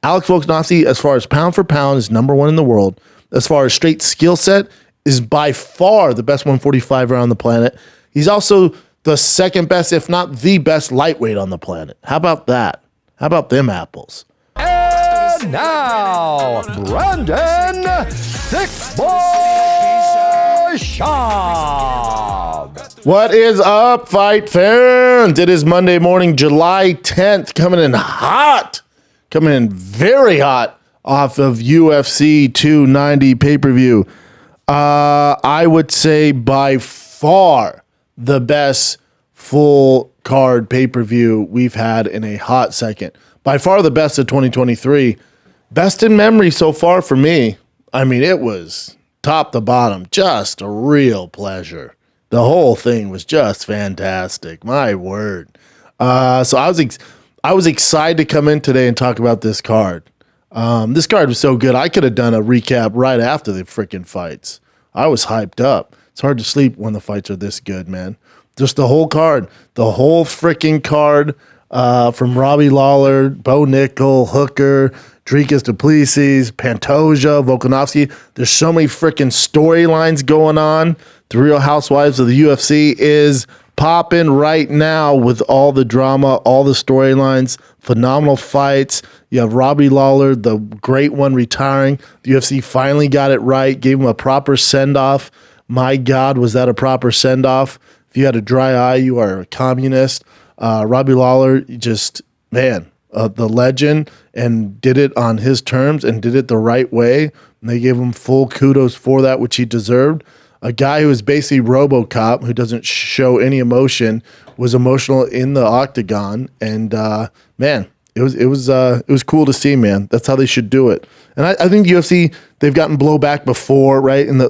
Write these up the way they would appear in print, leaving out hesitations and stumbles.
Alex Volkanovski, as far as pound for pound, is number one in the world. As far as straight skill set, is by far the best 145er on the planet. He's also the second best, if not the best lightweight on the planet. How about that? How about them apples? And now, Brandon Thick Boy Schaub. What is up, fight fans? It is Monday morning, July 10th, coming in hot. Coming in very hot off of UFC 290 pay-per-view. I would say by far the best full card pay-per-view we've had in a hot second. By far the best of 2023. Best in memory so far for me. I mean, it was top to bottom, just a real pleasure. The whole thing was just fantastic. My word. So I was excited to come in today and talk about this card. This card was so good. I could have done a recap right after the freaking fights. I was hyped up. It's hard to sleep when the fights are this good, man. Just the whole card. The whole freaking card from Robbie Lawler, Bo Nickal, Hooker, Dricus du Plessis, Pantoja, Volkanovski. There's so many freaking storylines going on. The Real Housewives of the UFC is popping right now with all the drama, all the storylines, phenomenal fights. You have Robbie Lawler, the great one, retiring. The UFC finally got it right, gave him a proper send-off. My God, was that a proper send-off? If you had a dry eye, you are a communist. Robbie Lawler, just, man, the legend, and did it on his terms and did it the right way. And they gave him full kudos for that, which he deserved. A guy who is basically RoboCop, who doesn't show any emotion, was emotional in the octagon, and man, it was cool to see, man. That's how they should do it. And I think the UFC, they've gotten blowback before, right? And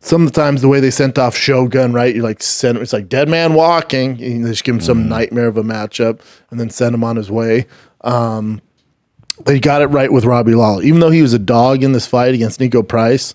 sometimes the way they sent off Shogun, right? You it's like dead man walking. You just give him some nightmare of a matchup and then send him on his way. They got it right with Robbie Lawler, even though he was a dog in this fight against Nico Price.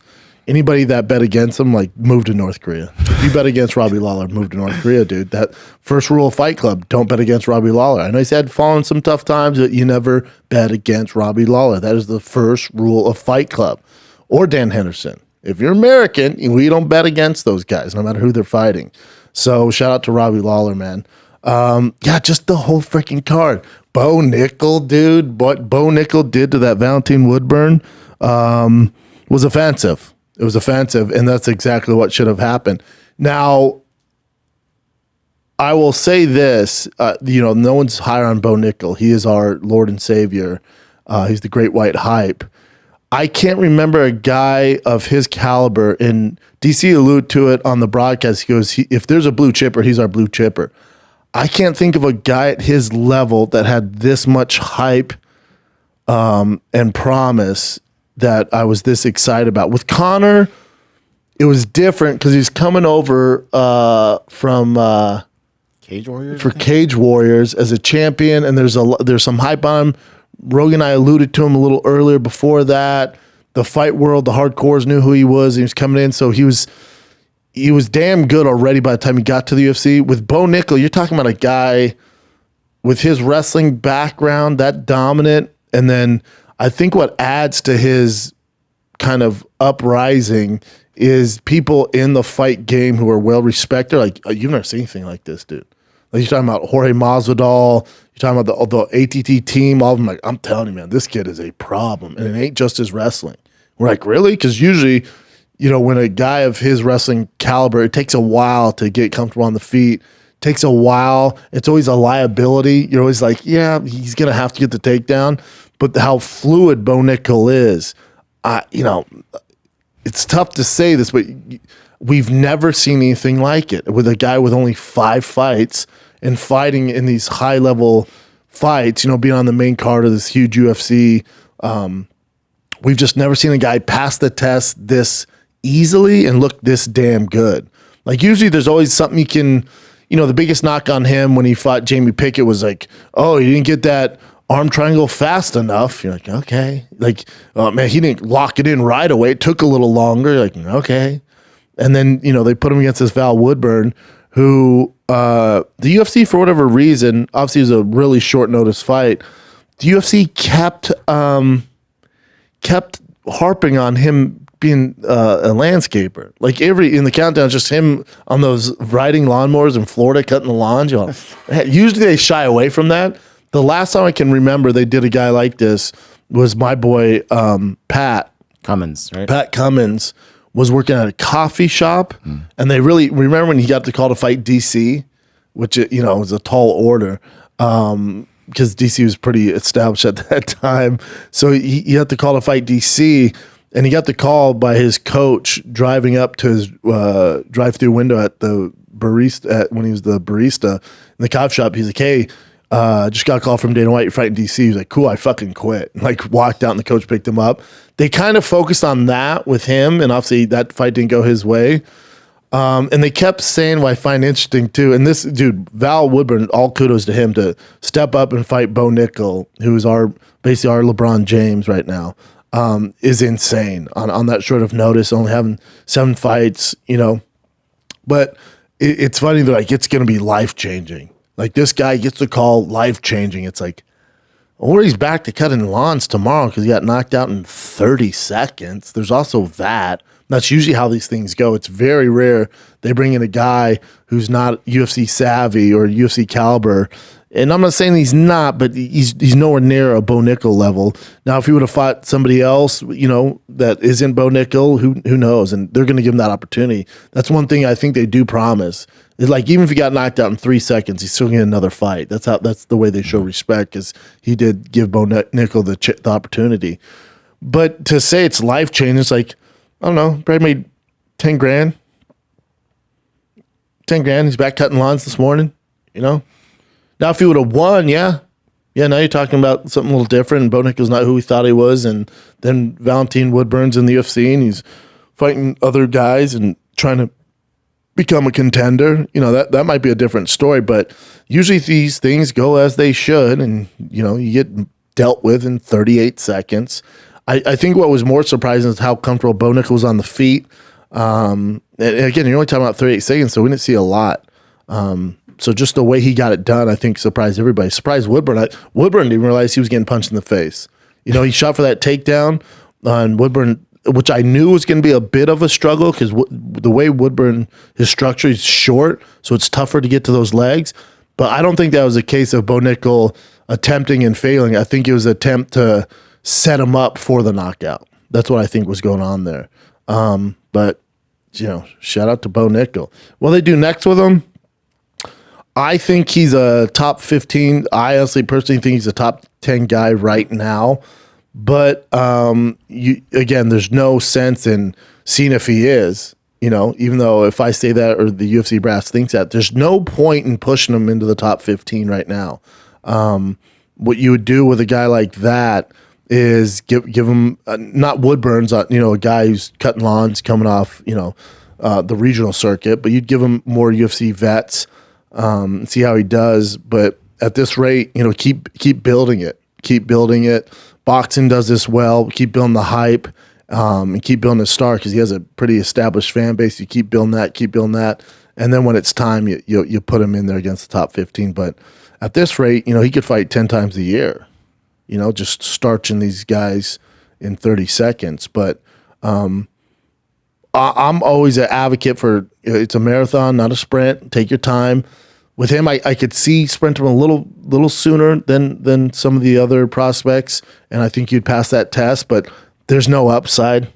Anybody that bet against him, move to North Korea. If you bet against Robbie Lawler, move to North Korea, dude. That first rule of Fight Club, don't bet against Robbie Lawler. I know he's had fallen some tough times, but you never bet against Robbie Lawler. That is the first rule of Fight Club. Or Dan Henderson. If you're American, we don't bet against those guys, no matter who they're fighting. So shout out to Robbie Lawler, man. Just the whole freaking card. Bo Nickal, dude. What Bo Nickal did to that Valentine Woodburn was offensive. It was offensive, and that's exactly what should have happened. Now, I will say this, no one's higher on Bo Nickal. He is our Lord and Savior. He's the great white hype. I can't remember a guy of his caliber, and DC alluded to it on the broadcast. He goes, if there's a blue chipper, he's our blue chipper. I can't think of a guy at his level that had this much hype and promise that I was this excited about. With Conor, it was different because he's coming over from Cage Warriors for Cage Warriors as a champion, and there's some hype on him. Rogan and I alluded to him a little earlier before that. The fight world, the hardcores knew who he was. He was coming in, so he was damn good already by the time he got to the UFC. With Bo Nickal, you're talking about a guy with his wrestling background, that dominant, and then I think what adds to his kind of uprising is people in the fight game who are well respected. Like, you've never seen anything like this, dude. Like, you're talking about Jorge Masvidal, you're talking about the ATT team, all of them. Like, I'm telling you, man, this kid is a problem, and it ain't just his wrestling. We're like, really? Because usually, when a guy of his wrestling caliber, it takes a while to get comfortable on the feet. It takes a while. It's always a liability. You're always like, yeah, he's gonna have to get the takedown. But how fluid Bo Nickal is, it's tough to say this, but we've never seen anything like it with a guy with only 5 fights and fighting in these high-level fights, being on the main card of this huge UFC. We've just never seen a guy pass the test this easily and look this damn good. Like, usually there's always something you can, the biggest knock on him when he fought Jamie Pickett was like, oh, he didn't get that arm triangle fast enough. You're like, okay. Like, oh man, he didn't lock it in right away. It took a little longer. You're like, okay. And then, they put him against this Val Woodburn, who the UFC, for whatever reason, obviously it was a really short notice fight, the UFC kept harping on him being a landscaper. Like in the countdown, just him on those riding lawnmowers in Florida, cutting the lawns. Usually they shy away from that. The last time I can remember they did a guy like this was my boy Pat Cummins, right? Pat Cummins was working at a coffee shop, and they really remember when he got the call to fight DC, which was a tall order. Because DC was pretty established at that time. So he had the call to fight DC, and he got the call by his coach driving up to his drive-through window at the barista, when he was the barista in the coffee shop. He's like, hey, just got a call from Dana White, you're fighting DC. He's like, cool, I fucking quit. Like, walked out, and the coach picked him up. They kind of focused on that with him, and obviously that fight didn't go his way. And they kept saying what I find interesting too. And this dude, Val Woodburn, all kudos to him to step up and fight Bo Nickal, who is basically our LeBron James right now, is insane on that short of notice, only having 7 fights, But it's funny that like it's going to be life changing. Like this guy gets the call, life changing. It's like, or he's back to cutting lawns tomorrow because he got knocked out in 30 seconds. There's also that. That's usually how these things go. It's very rare they bring in a guy who's not UFC savvy or UFC caliber. And I'm not saying he's not, but he's nowhere near a Bo Nickal level. Now, if he would have fought somebody else, that isn't Bo Nickal, who knows? And they're going to give him that opportunity. That's one thing I think they do promise. It's like even if he got knocked out in 3 seconds, he's still getting another fight. That's the way they show respect, because he did give Bo Nickal the opportunity. But to say it's life changing, it's like, I don't know, probably made 10 grand. 10 grand. He's back cutting lawns this morning, Now, if he would have won, yeah, now you're talking about something a little different. And Bo Nickal's not who we thought he was. And then Valentin Woodburn's in the UFC, and he's fighting other guys and trying to become a contender. That might be a different story. But usually these things go as they should, and, you get dealt with in 38 seconds. I think what was more surprising is how comfortable Bo Nickal was on the feet. And again, you're only talking about 38 seconds, so we didn't see a lot. So just the way he got it done, I think, surprised everybody. Surprised Woodburn. Woodburn didn't realize he was getting punched in the face. He shot for that takedown on Woodburn, which I knew was going to be a bit of a struggle because the way Woodburn, his structure is short, so it's tougher to get to those legs. But I don't think that was a case of Bo Nickal attempting and failing. I think it was an attempt to set him up for the knockout. That's what I think was going on there. But, shout out to Bo Nickal. What they do next with him, I think he's a top 15. I honestly personally think he's a top 10 guy right now. But, again, there's no sense in seeing if he is, even though if I say that or the UFC brass thinks that, there's no point in pushing him into the top 15 right now. What you would do with a guy like that is give him not Woodburn's, a guy who's cutting lawns coming off, the regional circuit, but you'd give him more UFC vets, see how he does. But at this rate, keep building it. Boxing does this well. Keep building the hype, and keep building the star because he has a pretty established fan base. You keep building that, and then when it's time, you put him in there against the top 15. But at this rate, he could fight 10 times a year. Just starching these guys in 30 seconds. But I'm always an advocate for it's a marathon, not a sprint. Take your time. With him, I could see sprint him a little sooner than some of the other prospects, and I think you'd pass that test. But there's no upside.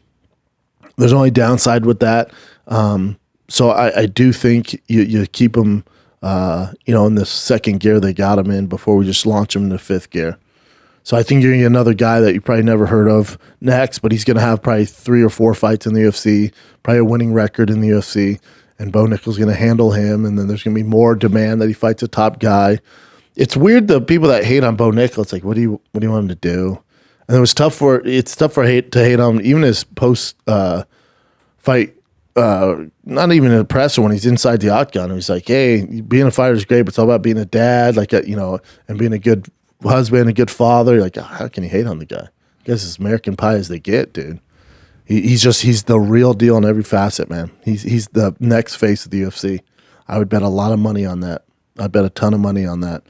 There's only downside with that. So I do think you keep him, in the second gear they got him in before we just launch him into fifth gear. So I think you're going to get another guy that you probably never heard of next, but he's going to have probably 3 or 4 fights in the UFC, probably a winning record in the UFC, and Bo Nickal's going to handle him, and then there's going to be more demand that he fights a top guy. It's weird, the people that hate on Bo Nickal, it's like, what do you want him to do? And it's tough for hate on even his post fight, not even a presser when he's inside the octagon. He's like, hey, being a fighter is great, but it's all about being a dad, and being a good husband, a good father. You're like, oh, how can you hate on the guy? I guess it's American Pie as they get, dude. He's the real deal in every facet, man. He's the next face of the UFC. I would bet a lot of money on that. I'd bet a ton of money on that.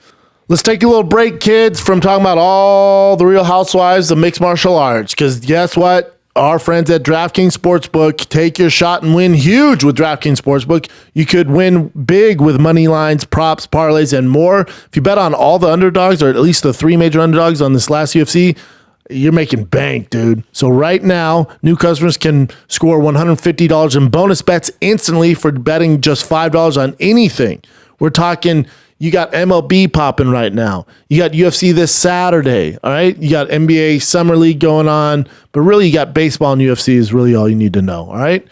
Let's take a little break, kids, from talking about all the Real Housewives of mixed martial arts. Because guess what? Our friends at DraftKings Sportsbook, take your shot and win huge with DraftKings Sportsbook. You could win big with money lines, props, parlays, and more. If you bet on all the underdogs, or at least the 3 major underdogs on this last UFC, you're making bank, dude. So right now, new customers can score $150 in bonus bets instantly for betting just $5 on anything. We're talking, you got MLB popping right now. You got UFC this Saturday, all right? You got NBA Summer League going on, but really you got baseball and UFC is really all you need to know, all right?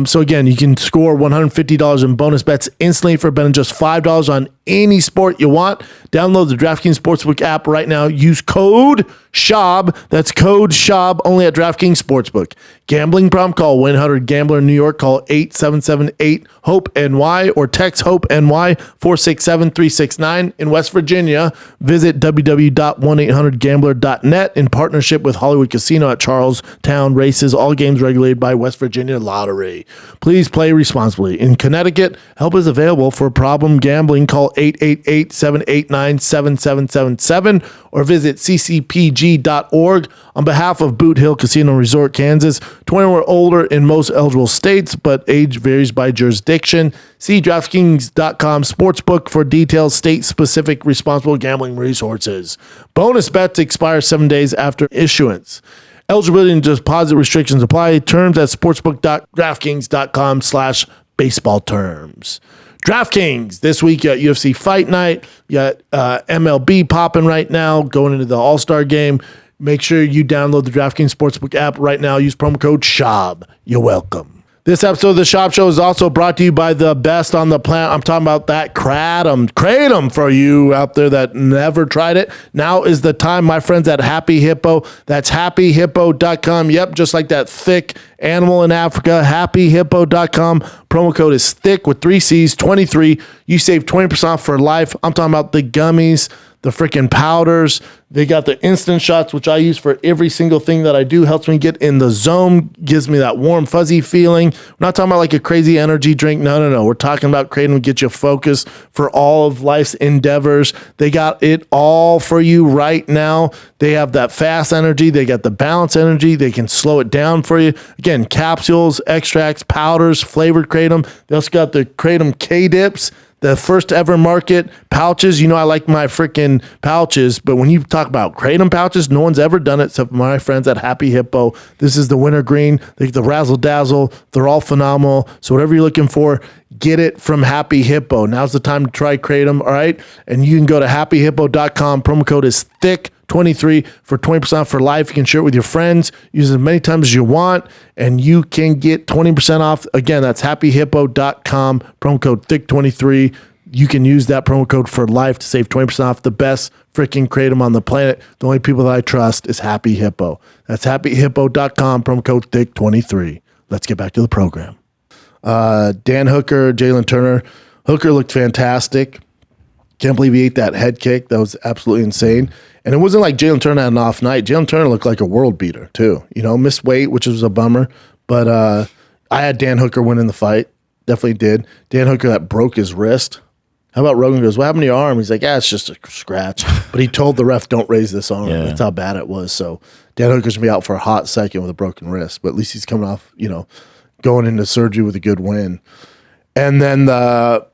So again, you can score $150 in bonus bets instantly for betting just $5 on any sport you want. Download the DraftKings Sportsbook app right now. Use code Schaub. That's code Schaub only at DraftKings Sportsbook. Gambling problem? Call 1-800-GAMBLER in New York. Call 877-8-HOPE-NY or text HOPE-NY 467-369. In West Virginia, visit www.1800gambler.net in partnership with Hollywood Casino at Charlestown Races. All games regulated by West Virginia Lottery. Please play responsibly. In Connecticut, help is available for problem gambling. Call 888-789-7777 or visit ccpg.org. On behalf of Boot Hill Casino Resort, Kansas, 21 or older in most eligible states, but age varies by jurisdiction. See DraftKings.com Sportsbook for details, state-specific responsible gambling resources. Bonus bets expire 7 days after issuance. Eligibility and deposit restrictions apply. Terms at sportsbook.draftkings.com/baseball terms. DraftKings, this week you got UFC Fight Night. You got MLB popping right now, going into the All-Star game. Make sure you download the DraftKings Sportsbook app right now. Use promo code SHAUB. You're welcome. This episode of the Schaub Show is also brought to you by the best on the planet. I'm talking about that Kratom for you out there that never tried it. Now is the time, my friends at Happy Hippo. That's happyhippo.com. Yep, just like that thick animal in Africa. Happyhippo.com. Promo code is thick with 3 C's, 23. You save 20% off for life. I'm talking about the gummies, the freaking powders. They got the instant shots, which I use for every single thing that I do. Helps me get in the zone, gives me that warm, fuzzy feeling. We're not talking about like a crazy energy drink. No. We're talking about Kratom to get you focused for all of life's endeavors. They got it all for you right now. They have that fast energy. They got the balance energy. They can slow it down for you. Again, capsules, extracts, powders, flavored Kratom. They also got the Kratom K-Dips. The first ever market pouches. You know, I like my freaking pouches, but when you talk about Kratom pouches, no one's ever done it except my friends at Happy Hippo. This is the wintergreen, the Razzle Dazzle. They're all phenomenal. So whatever you're looking for, get it from Happy Hippo. Now's the time to try Kratom, all right? And you can go to happyhippo.com. Promo code is THICC23 for 20% off for life. You can share it with your friends. Use it as many times as you want, and you can get 20% off. Again, that's happyhippo.com. Promo code THICC23. You can use that promo code for life to save 20% off the best freaking Kratom on the planet. The only people that I trust is Happy Hippo. That's happyhippo.com. Promo code THICC23. Let's get back to the program. Dan Hooker, Jalen Turner. Hooker looked fantastic. Can't believe he ate that head kick. That was absolutely insane. And it wasn't like Jalen Turner had an off night. Jalen Turner looked like a world beater, too. You know, missed weight, which was a bummer. But I had Dan Hooker winning the fight. Definitely did. Dan Hooker that broke his wrist. How about Rogan goes, what happened to your arm? He's like, it's just a scratch. But he told the ref, don't raise this arm. Yeah. That's how bad it was. So Dan Hooker's going to be out for a hot second with a broken wrist. But at least he's coming off, going into surgery with a good win. And then, there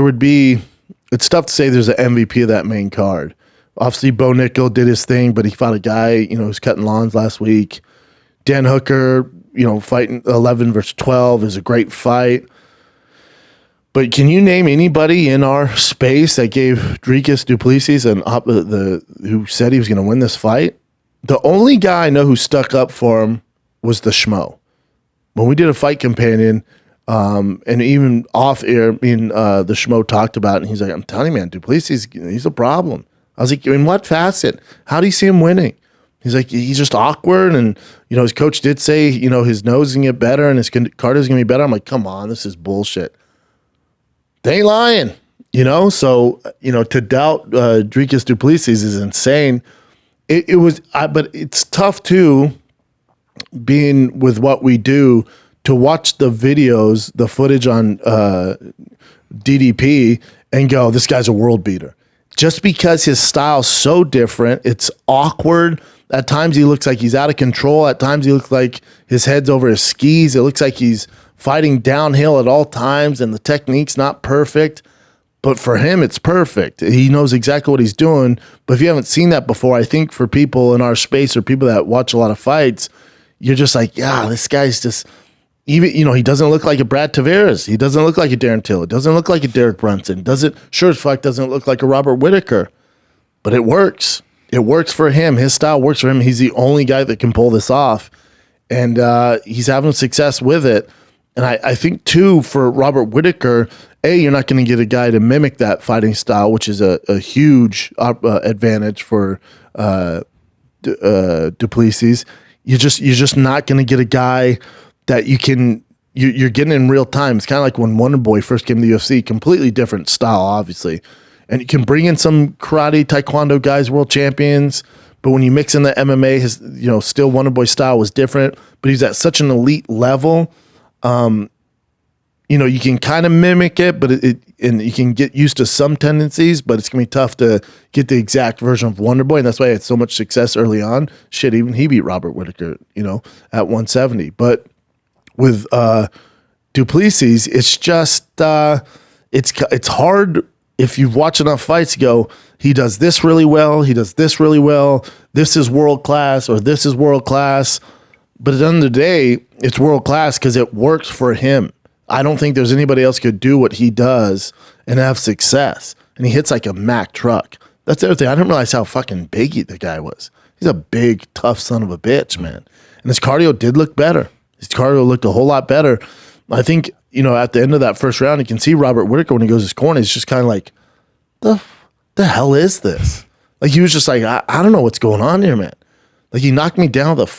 would be, it's tough to say there's an MVP of that main card. Obviously, Bo Nickal did his thing, but he fought a guy, who's cutting lawns last week. Dan Hooker, fighting 11 versus 12 is a great fight. But can you name anybody in our space that gave Dricus du Plessis who said he was going to win this fight? The only guy I know who stuck up for him was the Schmo. When we did a fight companion, and even off air, the Schmo talked about it, and he's like, I'm telling you, man, du Plessis, he's a problem. I was like, in what facet? How do you see him winning? He's like, he's just awkward, and, his coach did say, his nose is going to get better, and his cardio is going to be better. I'm like, come on, this is bullshit. They ain't lying, So, to doubt Dricus du Plessis is insane. But it's tough, too, being with what we do, to watch the videos, the footage on DDP, and go, this guy's a world beater. Just because his style's so different, it's awkward. At times he looks like he's out of control. At times he looks like his head's over his skis. It looks like he's fighting downhill at all times and the technique's not perfect. But for him, it's perfect. He knows exactly what he's doing. But if you haven't seen that before, I think for people in our space or people that watch a lot of fights, you're just like, yeah, this guy's just, even, he doesn't look like a Brad Tavares. He doesn't look like a Darren Till. It doesn't look like a Derek Brunson. Sure as fuck doesn't look like a Robert Whittaker. But it works. It works for him. His style works for him. He's the only guy that can pull this off. And he's having success with it. And I think, too, for Robert Whittaker, you're not going to get a guy to mimic that fighting style, which is a huge advantage for du Plessis. You're just not going to get a guy that you're getting in real time. It's kind of like when Wonderboy first came to the UFC, completely different style, obviously. And you can bring in some karate, taekwondo guys, world champions, but when you mix in the MMA, his still Wonderboy style was different, but he's at such an elite level. You can kind of mimic it, but and you can get used to some tendencies, but it's going to be tough to get the exact version of Wonderboy, and that's why he had so much success early on. Shit, even he beat Robert Whittaker, at 170. But with du Plessis, it's just, it's hard if you've watched enough fights to go, he does this really well, he does this really well, this is world-class, or this is world-class. But at the end of the day, it's world-class because it works for him. I don't think there's anybody else could do what he does and have success. And he hits like a Mack truck. That's the other thing. I didn't realize how fucking big the guy was. He's a big, tough son of a bitch, man. And his cardio did look better. His cardio looked a whole lot better. I think, at the end of that first round, you can see Robert Whittaker when he goes his corner, he's just kind of like, the hell is this? Like, he was just like, I don't know what's going on here, man. Like, he knocked me down with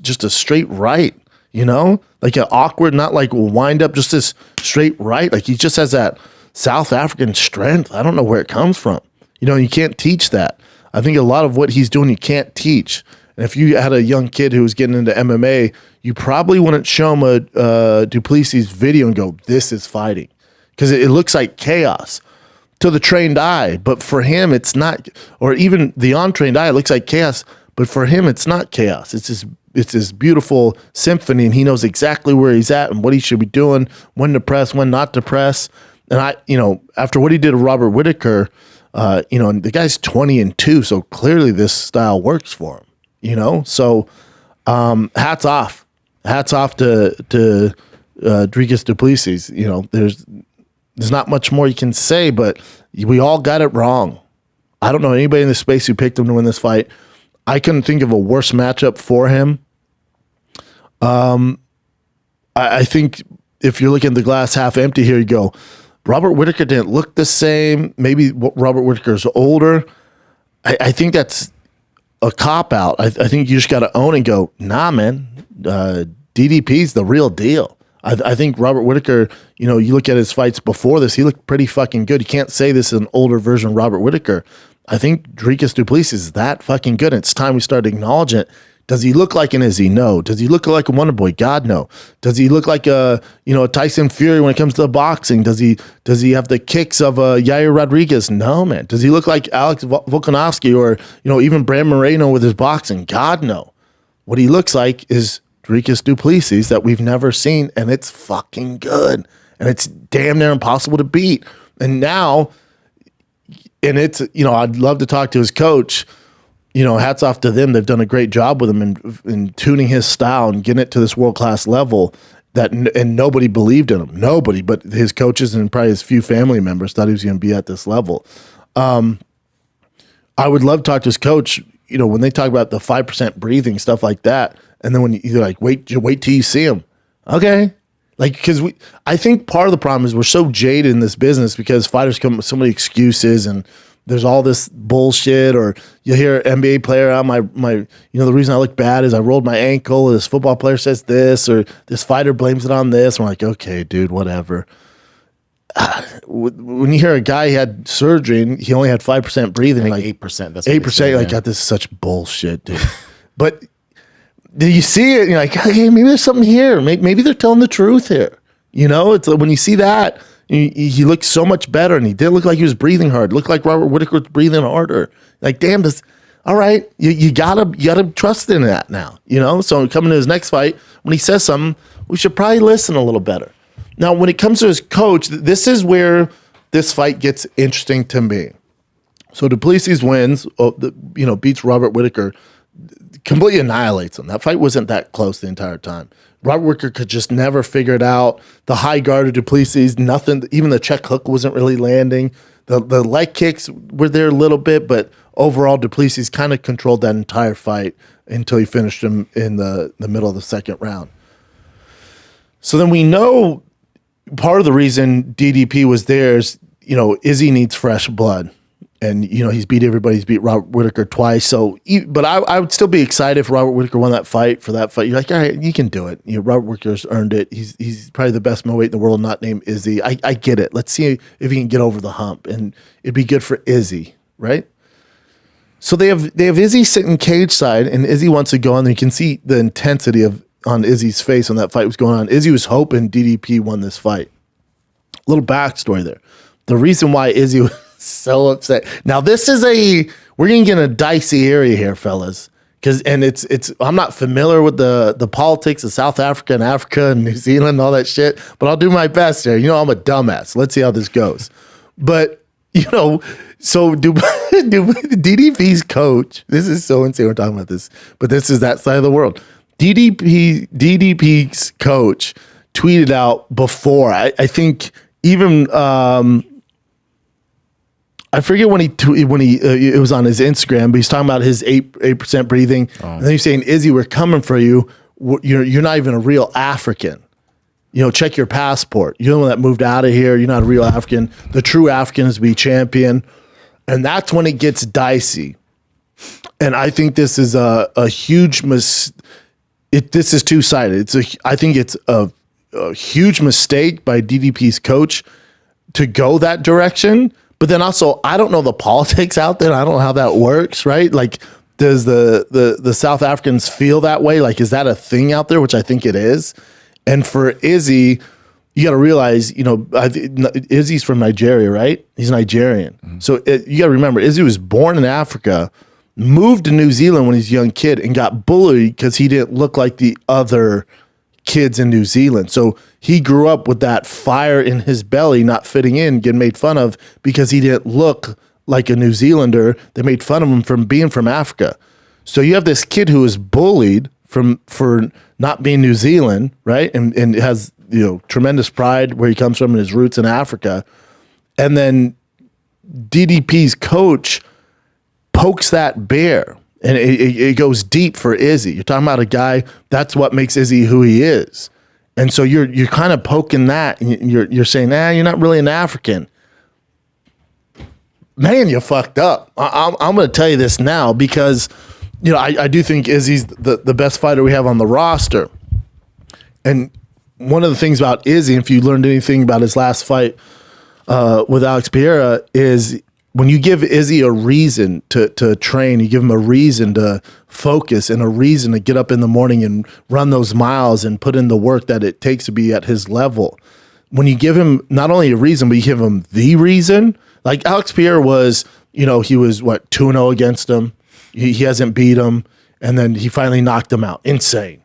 just a straight right. Like an awkward, not like a wind up, just this straight right. Like he just has that South African strength. I don't know where it comes from. You can't teach that. I think a lot of what he's doing, you can't teach. And if you had a young kid who was getting into MMA, you probably wouldn't show him a du Plessis video and go, this is fighting. Because it looks like chaos to the trained eye. But for him, it's not, or even the untrained eye, it looks like chaos. But for him, it's not chaos. It's this beautiful symphony, and he knows exactly where he's at and what he should be doing, when to press, when not to press. And after what he did to Robert Whittaker, and the guy's 20-2, so clearly this style works for him. So hats off to Dricus du Plessis. There's not much more you can say, but we all got it wrong. I don't know anybody in this space who picked him to win this fight. I couldn't think of a worse matchup for him. I think if you're looking at the glass half empty here, you go, Robert Whittaker didn't look the same. Maybe Robert Whittaker's older. I think that's a cop-out. I think you just got to own and go, nah, man, DDP's the real deal. I think Robert Whittaker, you look at his fights before this, he looked pretty fucking good. You can't say this is an older version of Robert Whittaker. I think Dricus du Plessis is that fucking good. And it's time we start acknowledging it. Does he look like an Izzy? No. Does he look like a Wonderboy? God, no. Does he look like a Tyson Fury when it comes to the boxing? Does he have the kicks of a Yair Rodriguez? No, man. Does he look like Alex Volkanovski or even Brand Moreno with his boxing? God, no. What he looks like is Dricus du Plessis that we've never seen, and it's fucking good. And it's damn near impossible to beat. And now, and it's, I'd love to talk to his coach. Hats off to them. They've done a great job with him in tuning his style and getting it to this world-class level and nobody believed in him. Nobody, but his coaches and probably his few family members thought he was going to be at this level. I would love to talk to his coach, when they talk about the 5% breathing, stuff like that. And then when you're like, wait till you see him. Okay. Because I think part of the problem is we're so jaded in this business because fighters come with so many excuses and there's all this bullshit, or you'll hear an NBA player out my the reason I look bad is I rolled my ankle, or this football player says this, or this fighter blames it on this. I'm like, okay, dude, whatever. When you hear a guy had surgery and he only had 5% breathing, like 8%. That's 8%. Like, God, this is such bullshit, dude. But do you see it? And you're like, okay, maybe there's something here. Maybe they're telling the truth here. It's when you see that, He looked so much better, and he didn't look like he was breathing hard. Looked like Robert Whittaker was breathing harder. Like, damn, this. All right, you gotta trust in that now. So coming to his next fight, when he says something, we should probably listen a little better. Now, when it comes to his coach, this is where this fight gets interesting to me. So du Plessis wins, beats Robert Whittaker, completely annihilates him. That fight wasn't that close the entire time. Robert Whittaker could just never figure it out. The high guard of du Plessis, nothing. Even the check hook wasn't really landing. The leg kicks were there a little bit, but overall, du Plessis kind of controlled that entire fight until he finished him in the middle of the second round. So then we know part of the reason DDP was there is, Izzy needs fresh blood. And, he's beat everybody. He's beat Robert Whittaker twice. So, but I would still be excited if Robert Whittaker won that fight. For that fight, you're like, all right, you can do it. Robert Whittaker's earned it. He's probably the best middleweight in the world, not named Izzy. I get it. Let's see if he can get over the hump. And it'd be good for Izzy, right? So they have Izzy sitting cage side, and Izzy wants to go on. You can see the intensity on Izzy's face when that fight was going on. Izzy was hoping DDP won this fight. Little backstory there. The reason why Izzy was so upset. Now this is we're gonna get in a dicey area here, fellas. It's I'm not familiar with the politics of South Africa and New Zealand and all that shit, but I'll do my best here. I'm a dumbass. Let's see how this goes. But so DDP's coach, this is so insane we're talking about this, but this is that side of the world. DDP's coach tweeted out before, I think even I forget when it was on his Instagram, but he's talking about his 8% breathing. And then he's saying, Izzy, we're coming for you. You're not even a real African. Check your passport. You're the one that moved out of here. You're not a real African. The true African is to be champion. And that's when it gets dicey. And I think this is a huge this is two-sided. I think it's a huge mistake by DDP's coach to go that direction. But then also, I don't know the politics out there. I don't know how that works, right? Like, does the South Africans feel that way? Like, is that a thing out there? Which I think it is. And for Izzy, you got to realize, Izzy's from Nigeria, right? He's Nigerian. Mm-hmm. So you got to remember, Izzy was born in Africa, moved to New Zealand when he was a young kid, and got bullied because he didn't look like the other kids in New Zealand. So he grew up with that fire in his belly, not fitting in, getting made fun of because he didn't look like a New Zealander. They made fun of him from being from Africa. So you have this kid who is bullied for not being New Zealand, right? And has, tremendous pride where he comes from and his roots in Africa. And then DDP's coach pokes that bear. And it goes deep for Izzy. You're talking about a guy, that's what makes Izzy who he is. And so you're kind of poking that, and you're saying, you're not really an African. Man, you fucked up. I'm going to tell you this now because, I do think Izzy's the best fighter we have on the roster. And one of the things about Izzy, if you learned anything about his last fight with Alex Pereira, is when you give Izzy a reason to train, you give him a reason to focus and a reason to get up in the morning and run those miles and put in the work that it takes to be at his level. When you give him not only a reason, but you give him the reason, like Alex Pereira was, he was 2-0 against him. He hasn't beat him. And then he finally knocked him out. Insane.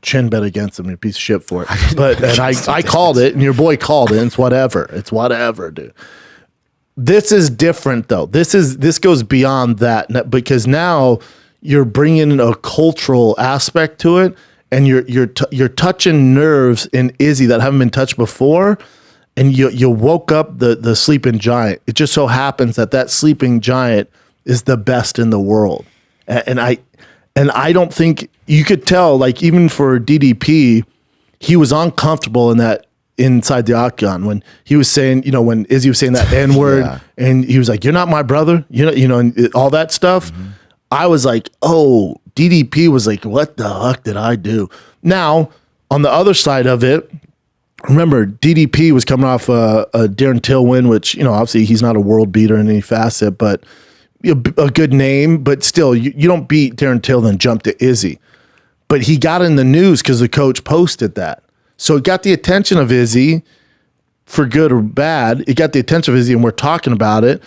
Chin bet against him, a piece of shit for it. But I called it, and your boy called it. And it's whatever, dude. This is different though. This goes beyond that because now you're bringing in a cultural aspect to it, and you're touching nerves in Izzy that haven't been touched before, and you woke up the sleeping giant. It just so happens that sleeping giant is the best in the world, and I don't think you could tell. Like even for DDP, he was uncomfortable in that. Inside the octagon when he was saying, when Izzy was saying that N-word and he was like, you're not my brother, and all that stuff. Mm-hmm. I was like, oh, DDP was like, what the fuck did I do? Now, on the other side of it, remember, DDP was coming off a Darren Till win, which, obviously he's not a world beater in any facet, but a good name, but still, you don't beat Darren Till then jump to Izzy. But he got in the news because the coach posted that. So it got the attention of Izzy, for good or bad, it got the attention of Izzy, and we're talking about it.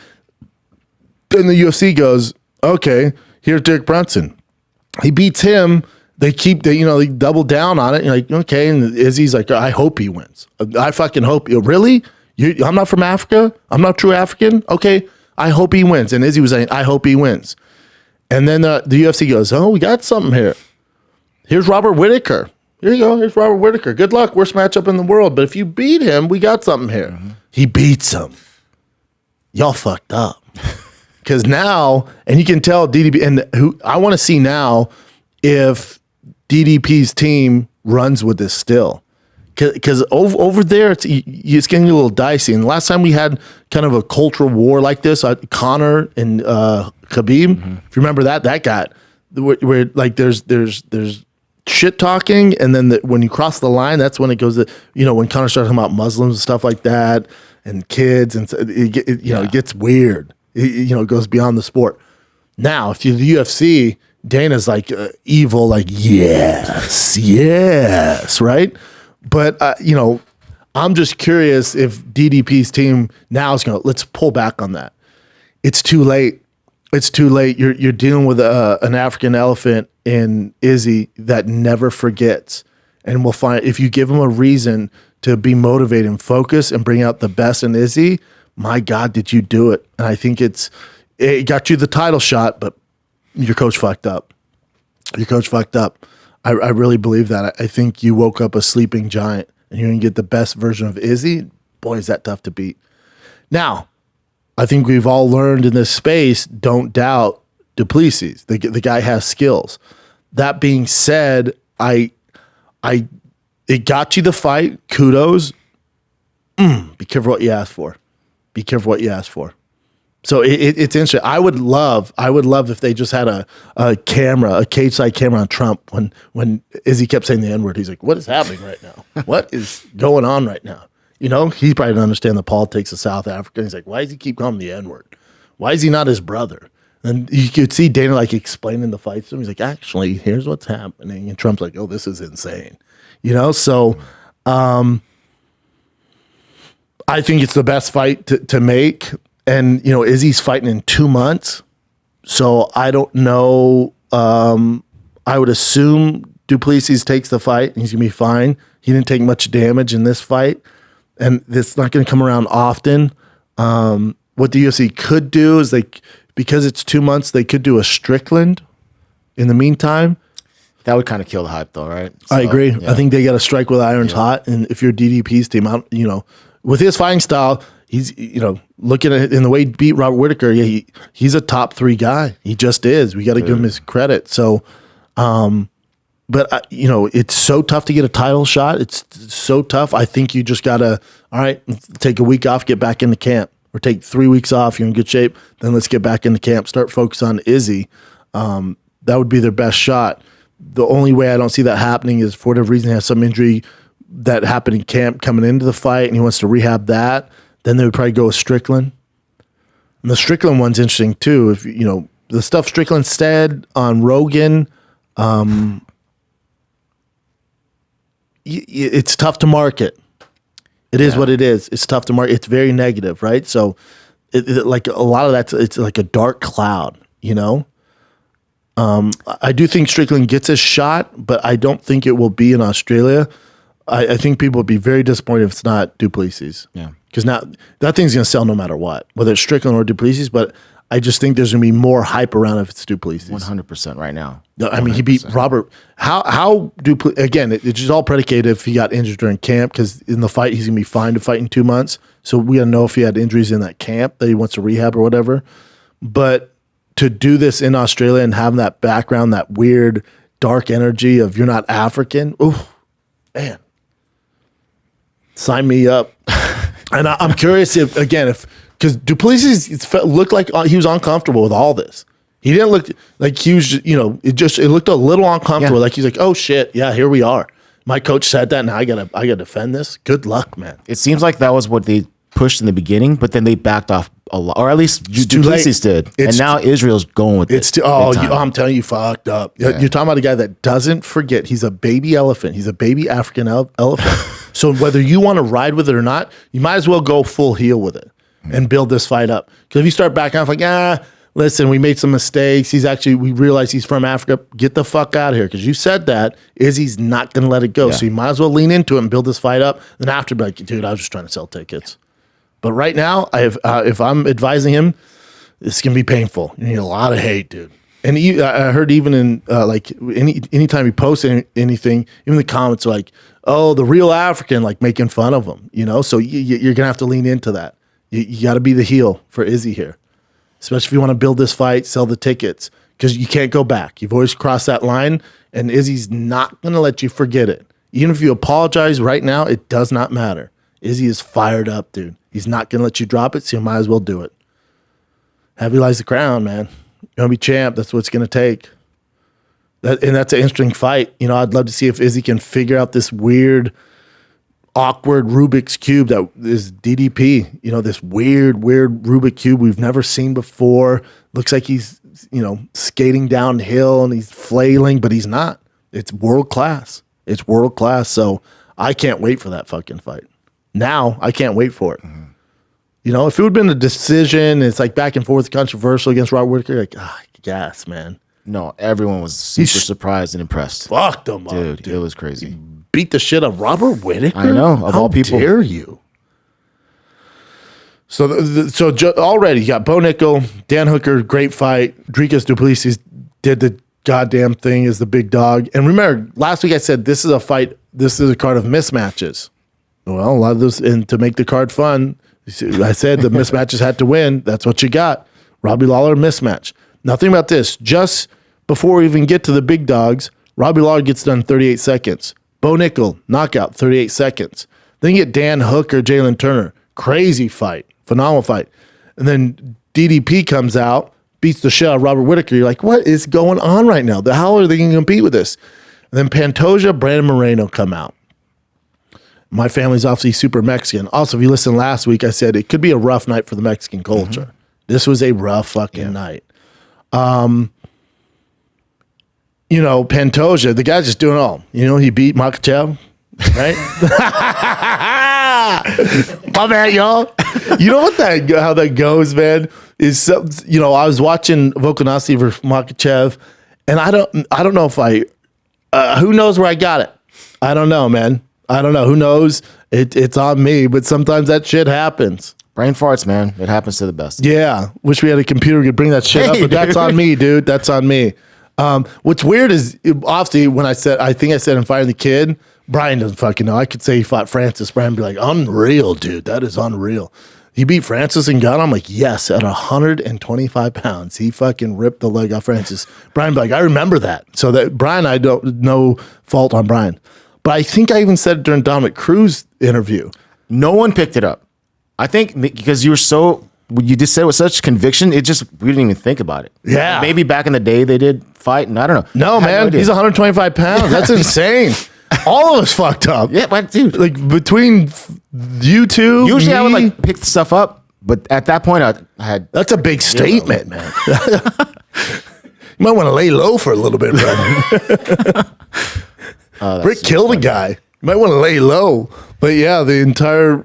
Then the UFC goes, okay, here's Derek Brunson. He beats him. They double down on it. You're like, okay. And Izzy's like, I hope he wins. I fucking hope. Really? I'm not from Africa. I'm not true African. Okay. I hope he wins. And Izzy was saying, I hope he wins. And then the UFC goes, oh, we got something here. Here's Robert Whittaker. Here you go. Here's Robert Whittaker. Good luck. Worst matchup in the world. But if you beat him, we got something here. Mm-hmm. He beats him. Y'all fucked up. Because now, and you can tell DDP, and who I want to see now if DDP's team runs with this still. Because over there, it's getting a little dicey. And the last time we had kind of a cultural war like this, Conor and Khabib, if you remember that got where like there's shit talking, and then when you cross the line, that's when it goes to, when Conor starts talking about Muslims and stuff like that, and kids, and it gets weird. It goes beyond the sport. Now, if you're the UFC, Dana's like evil, like yes, right? But I'm just curious if DDP's team now is going to, let's pull back on that. It's too late. It's too late. You're dealing with an African elephant in Izzy that never forgets. And we'll find, if you give him a reason to be motivated and focus and bring out the best in Izzy, my God, did you do it? And I think it got you the title shot, but your coach fucked up. Your coach fucked up. I really believe that. I think you woke up a sleeping giant, and you're going to get the best version of Izzy. Boy, is that tough to beat. Now, I think we've all learned in this space, don't doubt du Plessis. The guy has skills. That being said, it got you the fight. Kudos. Be careful what you ask for. Be careful what you ask for. So it's interesting. I would love if they just had a camera, a cage side camera on Trump when Izzy kept saying the N-word. He's like, what is happening right now? What is going on right now? He probably didn't understand the politics of South Africa. He's like, why does he keep calling him the N-word? Why is he not his brother? And you could see Dana like explaining the fight to him. He's like, actually, here's what's happening. And Trump's like, oh, this is insane. So I think it's the best fight to make. And, Izzy's fighting in 2 months. So I don't know. I would assume du Plessis takes the fight and he's going to be fine. He didn't take much damage in this fight. And it's not going to come around often. What the UFC could do is because it's 2 months, they could do a Strickland in the meantime. That would kind of kill the hype though, right? So, I agree. Yeah. I think they got to strike with irons hot. And if you're DDP's team, with his fighting style, he's, looking at it in the way he beat Robert Whittaker, he's a top 3 guy. He just is. We got to give him his credit. So, but it's so tough to get a title shot. It's so tough. I think you just got to, all right, take a week off, get back into camp, or take 3 weeks off. You're in good shape. Then let's get back into camp. Start focus on Izzy. That would be their best shot. The only way I don't see that happening is for whatever reason he has some injury that happened in camp coming into the fight, and he wants to rehab that. Then they would probably go with Strickland. And the Strickland one's interesting too. If the stuff Strickland said on Rogan, it's tough to market. It is what it is. It's tough to market. It's very negative, right? So, like a lot of that, it's like a dark cloud. I do think Strickland gets a shot, but I don't think it will be in Australia. I think people would be very disappointed if it's not du Plessis. Yeah. Because now that thing's going to sell no matter what, whether it's Strickland or du Plessis. But I just think there's going to be more hype around if it's du Plessis. 100% right now. 100%. I mean, he beat Robert. How du Plessis, again, it's just all predicated if he got injured during camp, because in the fight, he's going to be fine to fight in 2 months. So we got to know if he had injuries in that camp that he wants to rehab or whatever. But to do this in Australia and have that background, that weird dark energy of you're not African, ooh, man. Sign me up. And I'm curious because du Plessis looked like he was uncomfortable with all this. He didn't look like he was, it looked a little uncomfortable. Yeah. Like he's like, oh shit, yeah, here we are. My coach said that, now I gotta defend this. Good luck, man. It seems like that was what they pushed in the beginning, but then they backed off a lot, or at least du Plessis did. And now Israel's going with it. I'm telling you, fucked up. Yeah. You're talking about a guy that doesn't forget. He's a baby elephant. He's a baby African elephant. So whether you want to ride with it or not, you might as well go full heel with it and build this fight up. Because if you start backing off like, listen, we made some mistakes. We realize he's from Africa. Get the fuck out of here. Because you said that, Izzy's not going to let it go. Yeah. So you might as well lean into it and build this fight up. Then after, be like, dude, I was just trying to sell tickets. But right now, if I'm advising him, it's going to be painful. You need a lot of hate, dude. And I heard even in like anytime he posts anything, even the comments are like, oh, the real African, like making fun of him, you know? So you're going to have to lean into that. You got to be the heel for Izzy here, especially if you want to build this fight, sell the tickets, because you can't go back. You've always crossed that line, and Izzy's not going to let you forget it. Even if you apologize right now, it does not matter. Izzy is fired up, dude. He's not going to let you drop it, so you might as well do it. Heavy lies the crown, man. You're going to be champ. That's what it's going to take. And that's an interesting fight. You know, I'd love to see if Izzy can figure out this weird, awkward Rubik's Cube that is DDP. You know, this weird Rubik's Cube we've never seen before. Looks like he's, you know, skating downhill and he's flailing, but he's not. It's world class. It's world class. So I can't wait for that fucking fight. Now I can't wait for it. Mm-hmm. You know, if it would have been a decision, it's like back and forth, controversial against Robert Whittaker, like, yes, man. No, everyone was super surprised and impressed. Fucked him up, dude. It was crazy. Beat the shit out of Robert Whittaker? I know, of all people. How dare you? So already you got Bo Nickal, Dan Hooker, great fight. Dricus du Plessis did the goddamn thing as the big dog. And remember, last week I said this is a fight, this is a card of mismatches. Well, a lot of this, and to make the card fun, I said the mismatches had to win. That's what you got. Robbie Lawler, mismatch. Nothing about this. Just before we even get to the big dogs, Robbie Lawler gets done in 38 seconds. Bo Nickal, knockout, 38 seconds. Then you get Dan Hooker, Jalen Turner. Crazy fight. Phenomenal fight. And then DDP comes out, beats the shit out of Robert Whittaker. You're like, what is going on right now? How are they going to compete with this? And then Pantoja, Brandon Moreno come out. My family's obviously super Mexican. Also, if you listened last week, I said it could be a rough night for the Mexican culture. Mm-hmm. This was a rough fucking night. You know, Pantoja, the guy's just doing it all. You know, he beat Makhachev, right? My bad, y'all. You know how that goes, man? Is you know, I was watching Volkanovski versus Makhachev, and I don't know if who knows where I got it? I don't know, man. I don't know. Who knows? It's on me, but sometimes that shit happens. Brain farts, man. It happens to the best. Yeah. Wish we had a computer we could bring that shit up, but that's on me, dude. That's on me. What's weird is, obviously, when I think I said in Fighting the Kid, Brian doesn't fucking know. I could say he fought Francis. Brian would be like, unreal, dude. That is unreal. He beat Francis and Ngannou. I'm like, yes, at 125 pounds. He fucking ripped the leg off Francis. Brian would be like, I remember that. So that Brian, I don't no fault on Brian. But I think I even said it during Dominic Cruz's interview. No one picked it up. I think because you just said it with such conviction, we didn't even think about it. Yeah. Maybe back in the day they did fight, and I don't know. No, man, he's 125 pounds. That's insane. All of us fucked up. Yeah, but dude. Like between you two, usually I would like pick stuff up, but at that point I had. That's a big statement, man. You might want to lay low for a little bit, brother. Rick killed a guy. You might want to lay low. But yeah, the entire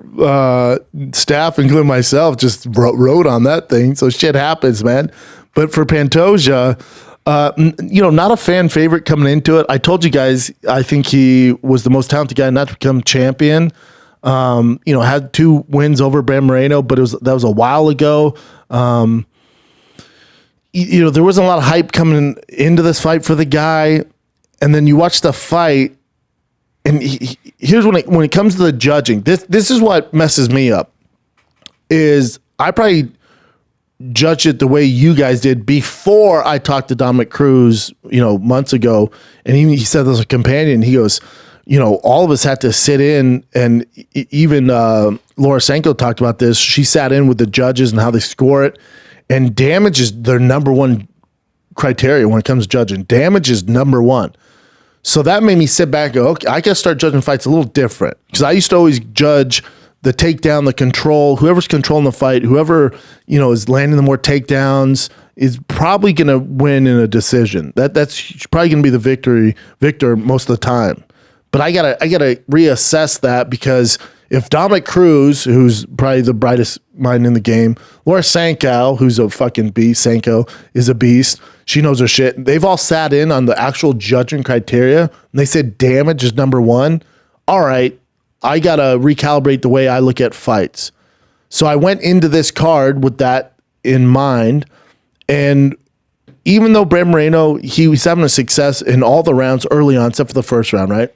staff, including myself, just wrote on that thing. So shit happens, man. But for Pantoja, you know, not a fan favorite coming into it. I told you guys, I think he was the most talented guy not to become champion. You know, had 2 wins over Brandon Moreno, but that was a while ago. You know, there wasn't a lot of hype coming into this fight for the guy. And then you watch the fight, and here's when it comes to the judging. This is what messes me up. Is I probably judged it the way you guys did before I talked to Dominic Cruz, you know, months ago, and he said as a companion, he goes, you know, all of us had to sit in, and even Laura Sanko talked about this. She sat in with the judges and how they score it, and damage is their number one criteria when it comes to judging. Damage is number one. So that made me sit back and go, okay, I got to start judging fights a little different. Because I used to always judge the takedown, the control, whoever's controlling the fight, whoever, you know, is landing the more takedowns is probably going to win in a decision. That's probably going to be the victor most of the time. But I gotta reassess that, because if Dominic Cruz, who's probably the brightest mind in the game, Laura Sanko, who's a fucking beast, Sanko is a beast. She knows her shit. They've all sat in on the actual judging criteria, and they said damage is number one. All right, I gotta recalibrate the way I look at fights. So I went into this card with that in mind, and even though Brandon Moreno, he was having a success in all the rounds early on, except for the first round, right?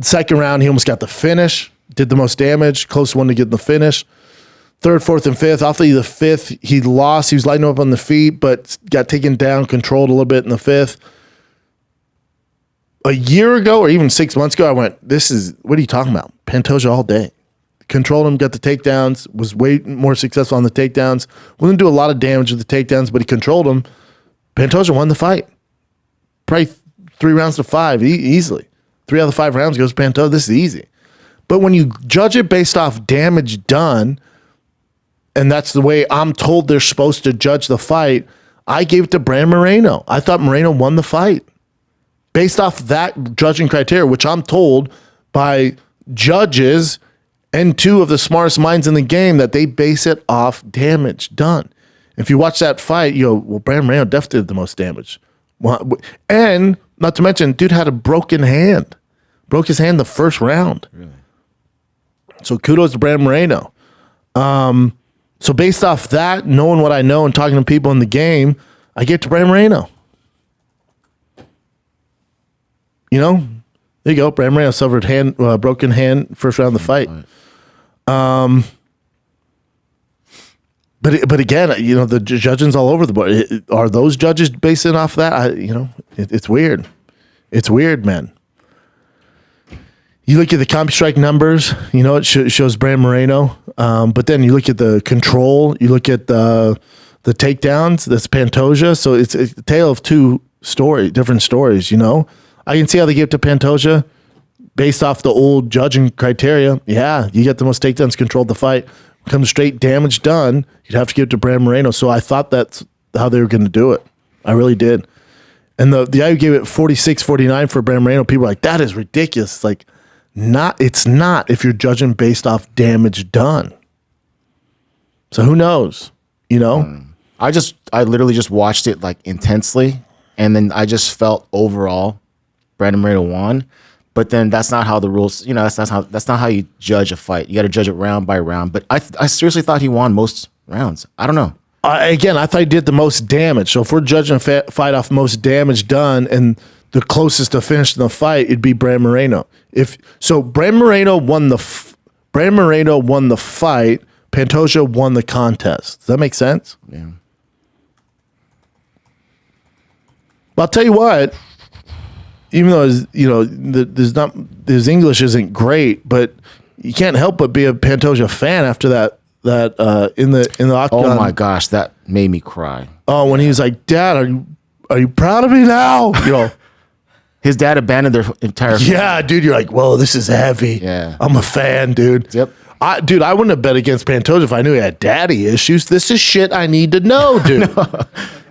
Second round, he almost got the finish, did the most damage, close one to get the finish. Third, fourth, and fifth. Obviously, the fifth, he lost. He was lighting up on the feet, but got taken down, controlled a little bit in the fifth. A year ago, or even 6 months ago, I went, what are you talking about? Pantoja all day. Controlled him, got the takedowns, was way more successful on the takedowns. Wouldn't do a lot of damage with the takedowns, but he controlled him. Pantoja won the fight. Probably 3 rounds to 5, easily. 3 out of the 5 rounds goes Pantoja. This is easy. But when you judge it based off damage done, and that's the way I'm told they're supposed to judge the fight, I gave it to Brandon Moreno. I thought Moreno won the fight. Based off that judging criteria, which I'm told by judges and 2 of the smartest minds in the game, that they base it off damage done. If you watch that fight, you go, well, Brandon Moreno definitely did the most damage. And not to mention, dude had a broken hand. Broke his hand the first round. Really? So kudos to Brandon Moreno. So based off that, knowing what I know and talking to people in the game, I give it to Brandon Moreno. You know, there you go. Brandon Moreno suffered broken hand first round of the fight. But again, you know, the judging's all over the board. Are those judges basing off that? It's weird. It's weird, man. You look at the CompuStrike numbers, you know, it shows Brandon Moreno. But then you look at the control, you look at the takedowns, that's Pantoja. So it's a tale of different stories, you know. I can see how they give it to Pantoja based off the old judging criteria. Yeah, you get the most takedowns, controlled the fight. Comes straight damage done, you'd have to give it to Brandon Moreno. So I thought that's how they were going to do it. I really did. And the guy who gave it 46-49 for Brandon Moreno, people were like, that is ridiculous. It's like, it's not if you're judging based off damage done. So who knows? You know? I literally just watched it like intensely, and then I just felt overall Brandon Moreno won. But then that's not how the rules, you know, that's not how you judge a fight. You got to judge it round by round. But I seriously thought he won most rounds. I don't know. Again, I thought he did the most damage. So if we're judging a fight off most damage done and the closest to finish in the fight, it'd be Brandon Moreno. Brandon Moreno won the fight. Pantoja won the contest. Does that make sense? Yeah. Well, I'll tell you what. Even though his English isn't great, but you can't help but be a Pantoja fan after that in the octagon. Oh my gosh, that made me cry. Oh, when he was like, "Dad, are you proud of me now?" You know, his dad abandoned their entire family. Yeah, dude, you're like, "Whoa, this is heavy." Yeah, I'm a fan, dude. Yep. I wouldn't have bet against Pantoja if I knew he had daddy issues. This is shit I need to know, dude. No.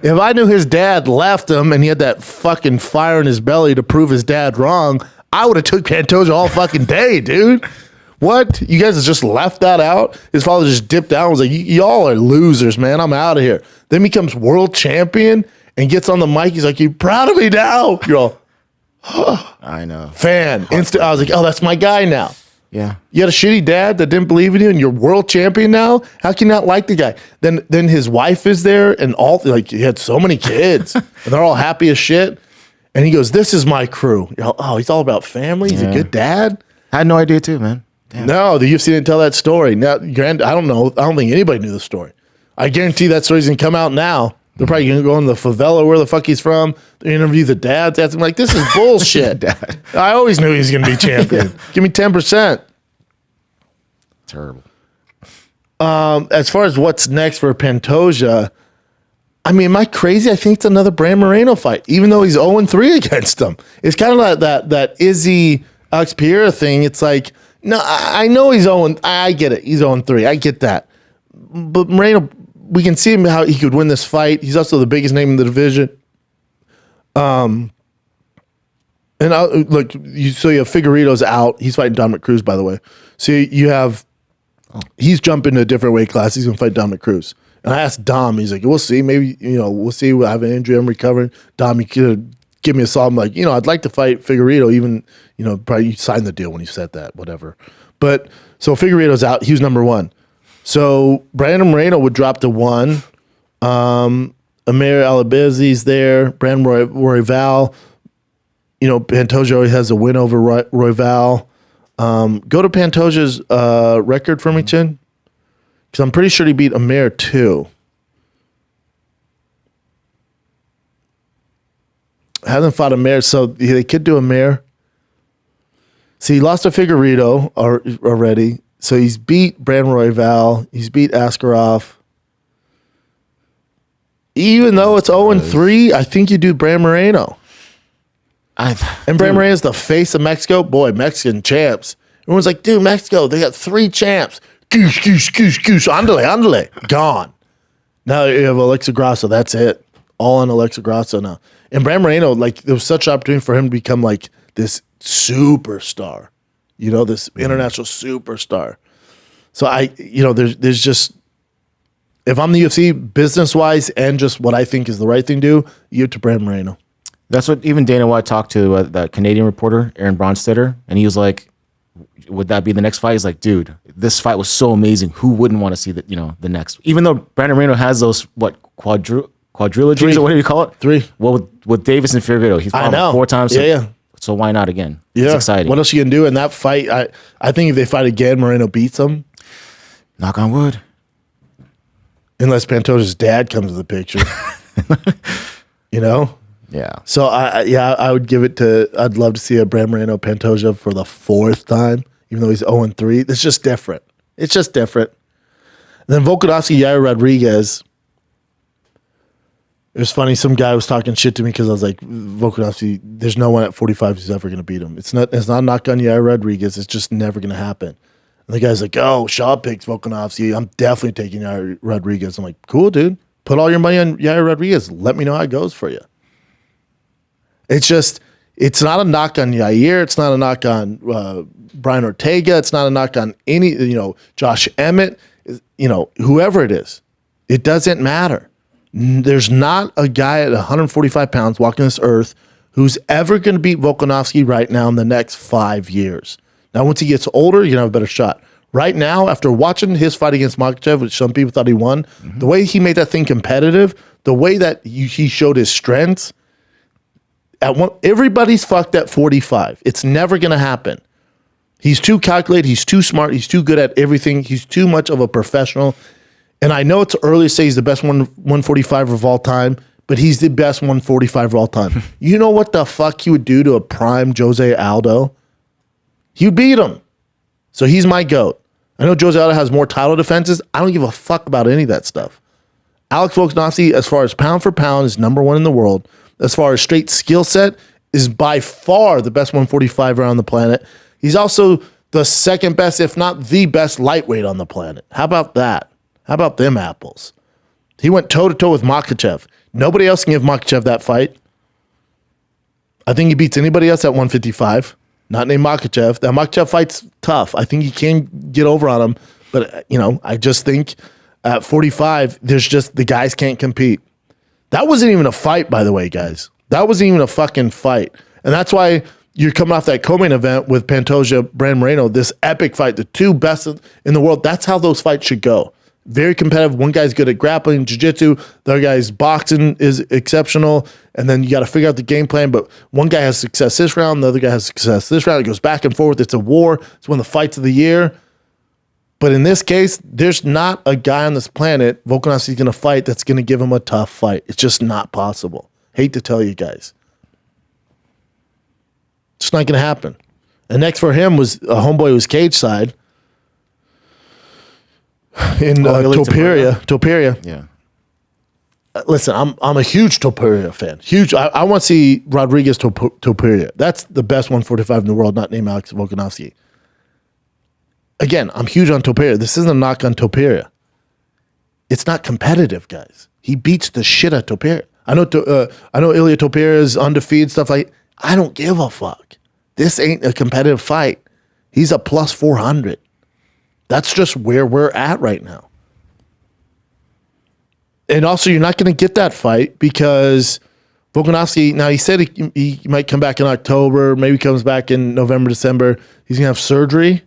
If I knew his dad left him and he had that fucking fire in his belly to prove his dad wrong, I would have took Pantoja all fucking day, dude. What? You guys just left that out? His father just dipped out and was like, y'all are losers, man. I'm out of here. Then becomes world champion and gets on the mic. He's like, you proud of me now? You're all, I know. Fan. I was like, oh, that's my guy now. Yeah. You had a shitty dad that didn't believe in you and you're world champion now? How can you not like the guy? Then his wife is there and he had so many kids and they're all happy as shit. And he goes, this is my crew. You're all, he's all about family. He's a good dad. I had no idea too, man. Damn. No, the UFC didn't tell that story. Now, I don't know. I don't think anybody knew the story. I guarantee that story's going to come out now. They're probably going to go in the favela where the fuck he's from. They interview the dads. That's like, this is bullshit. Dad. I always knew he was going to be champion. Give me 10%. Terrible. As far as what's next for Pantoja, I mean, am I crazy? I think it's another Brandon Moreno fight, even though he's 0-3 against him. It's kind of like that Izzy Alex Pereira thing. It's like, no, I know he's 0. I get it. He's 0-3. I get that. But Moreno, we can see him how he could win this fight. He's also the biggest name in the division. And look, so you have Figueiredo's out. He's fighting Dominic Cruz, by the way. So you have, he's jumping to a different weight class. He's going to fight Dominic Cruz. And I asked Dom, he's like, we'll see. Maybe, we'll see. I have an injury. I'm recovering. Dom, you could give me a solid. I'm like, I'd like to fight Figueiredo. Even, probably you signed the deal when you said that, whatever. But so Figueiredo's out. He was number 1. So Brandon Moreno would drop to 1. Amir Alabezi's there. Brandon Royval. Pantoja already has a win over Royval. Go to Pantoja's record for me, Chin. Because I'm pretty sure he beat Amir too. Hasn't fought Amir, so they could do Amir. See, he lost to Figueiredo already. So he's beat Brandon Royval. He's beat Askarov. Even though it's 0-3, I think you do Brandon Moreno. And Brandon Moreno is the face of Mexico. Boy, Mexican champs. Everyone's like, dude, Mexico, they got 3 champs. Goose, goose, goose, goose. Andale. Gone. Now you have Alexa Grasso. That's it. All on Alexa Grasso now. And Brandon Moreno, there was such an opportunity for him to become this superstar. This international superstar. So there's just, if I'm the UFC business-wise and just what I think is the right thing to do, you give to Brandon Moreno. That's what even Dana White talked to the Canadian reporter, Aaron Bronstetter, and he was like, would that be the next fight? He's like, dude, this fight was so amazing. Who wouldn't want to see the next? Even though Brandon Moreno has those, quadrilogies, or what do you call it? 3. Well, with Davis and Figueiredo, he's fought 4 times. Yeah. So why not again? Yeah. It's exciting. What else you can do in that fight? I think if they fight again, Moreno beats him. Knock on wood. Unless Pantoja's dad comes to the picture. Yeah. So I would give it to. I'd love to see a Brandon Moreno Pantoja for the 4th time, even though he's 0-3. It's just different. It's just different. And then Volkanovski, Yair Rodriguez. It was funny. Some guy was talking shit to me because I was like, Volkanovski, there's no one at 45 who's ever going to beat him. It's not a knock on Yair Rodriguez. It's just never going to happen. And the guy's like, oh, Schaub picks Volkanovski. I'm definitely taking Yair Rodriguez. I'm like, cool, dude. Put all your money on Yair Rodriguez. Let me know how it goes for you. It's not a knock on Yair. It's not a knock on Brian Ortega. It's not a knock on any, Josh Emmett, whoever it is. It doesn't matter. There's not a guy at 145 pounds walking this earth who's ever going to beat Volkanovski right now in the next 5 years. Now, once he gets older, you're going to have a better shot. Right now, after watching his fight against Makhachev, which some people thought he won, the way he made that thing competitive, the way that he showed his strengths, everybody's fucked at 45. It's never going to happen. He's too calculated. He's too smart. He's too good at everything. He's too much of a professional. And I know it's early to say he's the best 145 of all time, but he's the best 145 of all time. You know what the fuck he would do to a prime Jose Aldo? He beat him. So he's my GOAT. I know Jose Aldo has more title defenses. I don't give a fuck about any of that stuff. Alex Volkanovski, as far as pound for pound, is number 1 in the world. As far as straight skill set, is by far the best 145 around the planet. He's also the second best, if not the best lightweight on the planet. How about that? How about them apples? He went toe-to-toe with Makhachev. Nobody else can give Makhachev that fight. I think he beats anybody else at 155. Not named Makhachev. That Makhachev fight's tough. I think he can get over on him. But, I just think at 45, there's just, the guys can't compete. That wasn't even a fight, by the way, guys. That wasn't even a fucking fight. And that's why you're coming off that co-main event with Pantoja, Brandon Moreno, this epic fight, the 2 best in the world. That's how those fights should go. Very competitive. One guy's good at grappling, jiu-jitsu. The other guy's boxing is exceptional. And then you got to figure out the game plan. But one guy has success this round. The other guy has success this round. It goes back and forth. It's a war. It's one of the fights of the year. But in this case, there's not a guy on this planet Volkanovski's going to fight that's going to give him a tough fight. It's just not possible. Hate to tell you guys. It's not going to happen. And next for him was a homeboy who was cage side. In Topuria. Yeah. Listen, I'm a huge Topuria fan. Huge. I want to see Rodriguez Topuria. That's the best 145 in the world, not named Alex Volkanovski. Again, I'm huge on Topuria. This isn't a knock on Topuria. It's not competitive, guys. He beats the shit out of Topuria. I know Ilya Topuria is undefeated, stuff like. I don't give a fuck. This ain't a competitive fight. He's a plus 400. That's just where we're at right now. And also, you're not going to get that fight because Volkanovski, now he said he might come back in October, maybe comes back in November, December. He's going to have surgery,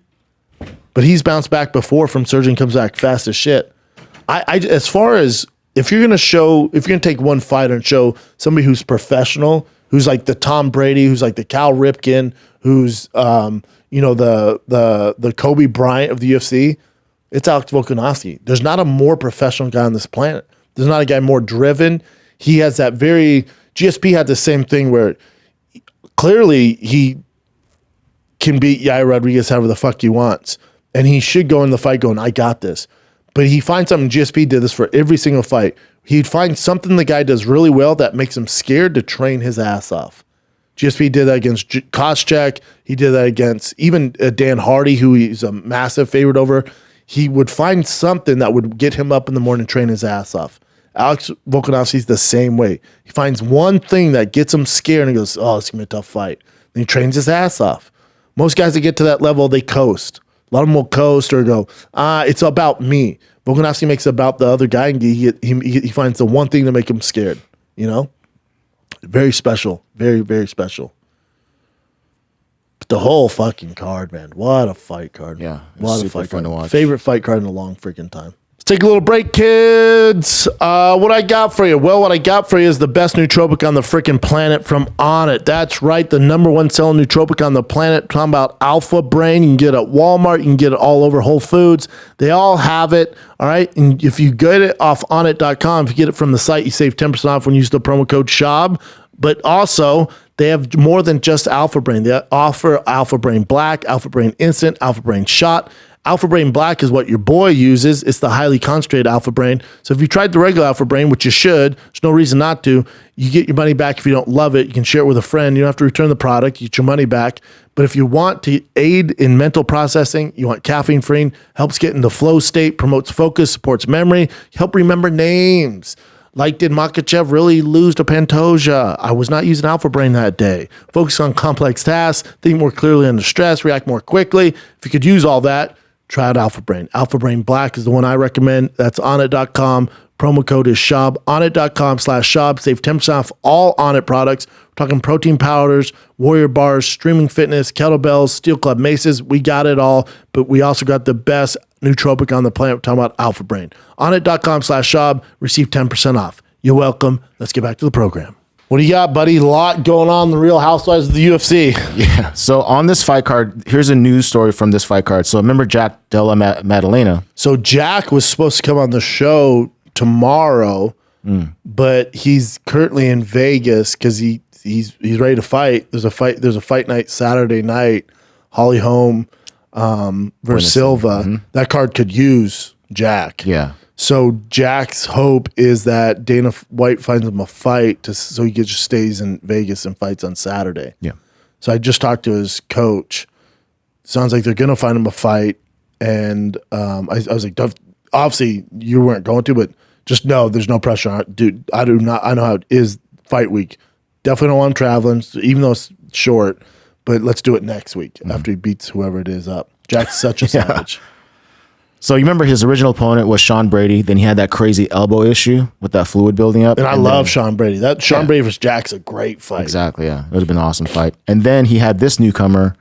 but he's bounced back before from surgery and comes back fast as shit. As far as if you're going to take one fighter and show somebody who's professional, who's like the Tom Brady, who's like the Cal Ripken, who's the Kobe Bryant of the UFC, it's Alex Volkanovski. There's not a more professional guy on this planet. There's not a guy more driven. He has that GSP had the same thing where clearly he can beat Yair Rodriguez however the fuck he wants. And he should go in the fight going, I got this. But he finds something, GSP did this for every single fight. He'd find something the guy does really well that makes him scared to train his ass off. GSP did that against Koscheck. He did that against even Dan Hardy, who he's a massive favorite over. He would find something that would get him up in the morning and train his ass off. Alex Volkanovski's the same way. He finds one thing that gets him scared and he goes, oh, it's going to be a tough fight. Then he trains his ass off. Most guys that get to that level, they coast. A lot of them will coast or go, it's about me. Volkanovski makes it about the other guy, and he finds the one thing to make him scared. You know? Very special. Very, very special. But the whole fucking card, man. What a fight card. Yeah. What a fight fun card. to watch. Favorite fight card in a long freaking time. Let's take a little break, kids. What I got for you? Well, what I got for you is the best nootropic on the freaking planet from Onnit. That's right, the #1 selling nootropic on the planet. Talking about Alpha Brain. You can get it at Walmart. You can get it all over Whole Foods. They all have it. All right. And if you get it off Onnit.com, if you get it from the site, you save 10% off when you use the promo code Schaub. But also, they have more than just Alpha Brain. They offer Alpha Brain Black, Alpha Brain Instant, Alpha Brain Shot. Alpha Brain Black is what your boy uses. It's the highly concentrated Alpha Brain. So if you tried the regular Alpha Brain, which you should, there's no reason not to, you get your money back if you don't love it. You can share it with a friend. You don't have to return the product. You get your money back. But if you want to aid in mental processing, you want caffeine-free, helps get in the flow state, promotes focus, supports memory, help remember names. Like, did Makhachev really lose to Pantoja? I was not using Alpha Brain that day. Focus on complex tasks, think more clearly under stress, react more quickly. If you could use all that, try out Alpha Brain. Alpha Brain Black is the one I recommend. That's Onnit.com. Promo code is Schaub. Onnit.com/Schaub. Save 10% off all Onnit products. We're talking protein powders, warrior bars, streaming fitness, kettlebells, steel club maces. We got it all, but we also got the best nootropic on the planet. We're talking about Alpha Brain. Onnit.com/Schaub. Receive 10% off. You're welcome. Let's get back to the program. What do you got, buddy? A lot going on in the Real Housewives of the UFC. Yeah. So on this fight card, here's a news story from this fight card. So remember Jack Della Maddalena? So Jack was supposed to come on the show tomorrow, but he's currently in Vegas because he's ready to fight. There's a fight night Saturday night. Holly Holm versus Silva. That card could use Jack. Yeah. So Jack's hope is that Dana White finds him a fight so he just stays in Vegas and fights on Saturday. Yeah. So I just talked to his coach. Sounds like they're gonna find him a fight, and I was like, obviously you weren't going to, but just know there's no pressure on it. Dude, I know how it is fight week. Definitely don't want him traveling, even though it's short, but let's do it next week after he beats whoever it is up. Jack's such a savage. So you remember his original opponent was Sean Brady. Then he had that crazy elbow issue with that fluid building up. And I love Sean Brady. That Sean Brady versus Jack's a great fight. Exactly, yeah. It would have been an awesome fight. And then he had this newcomer,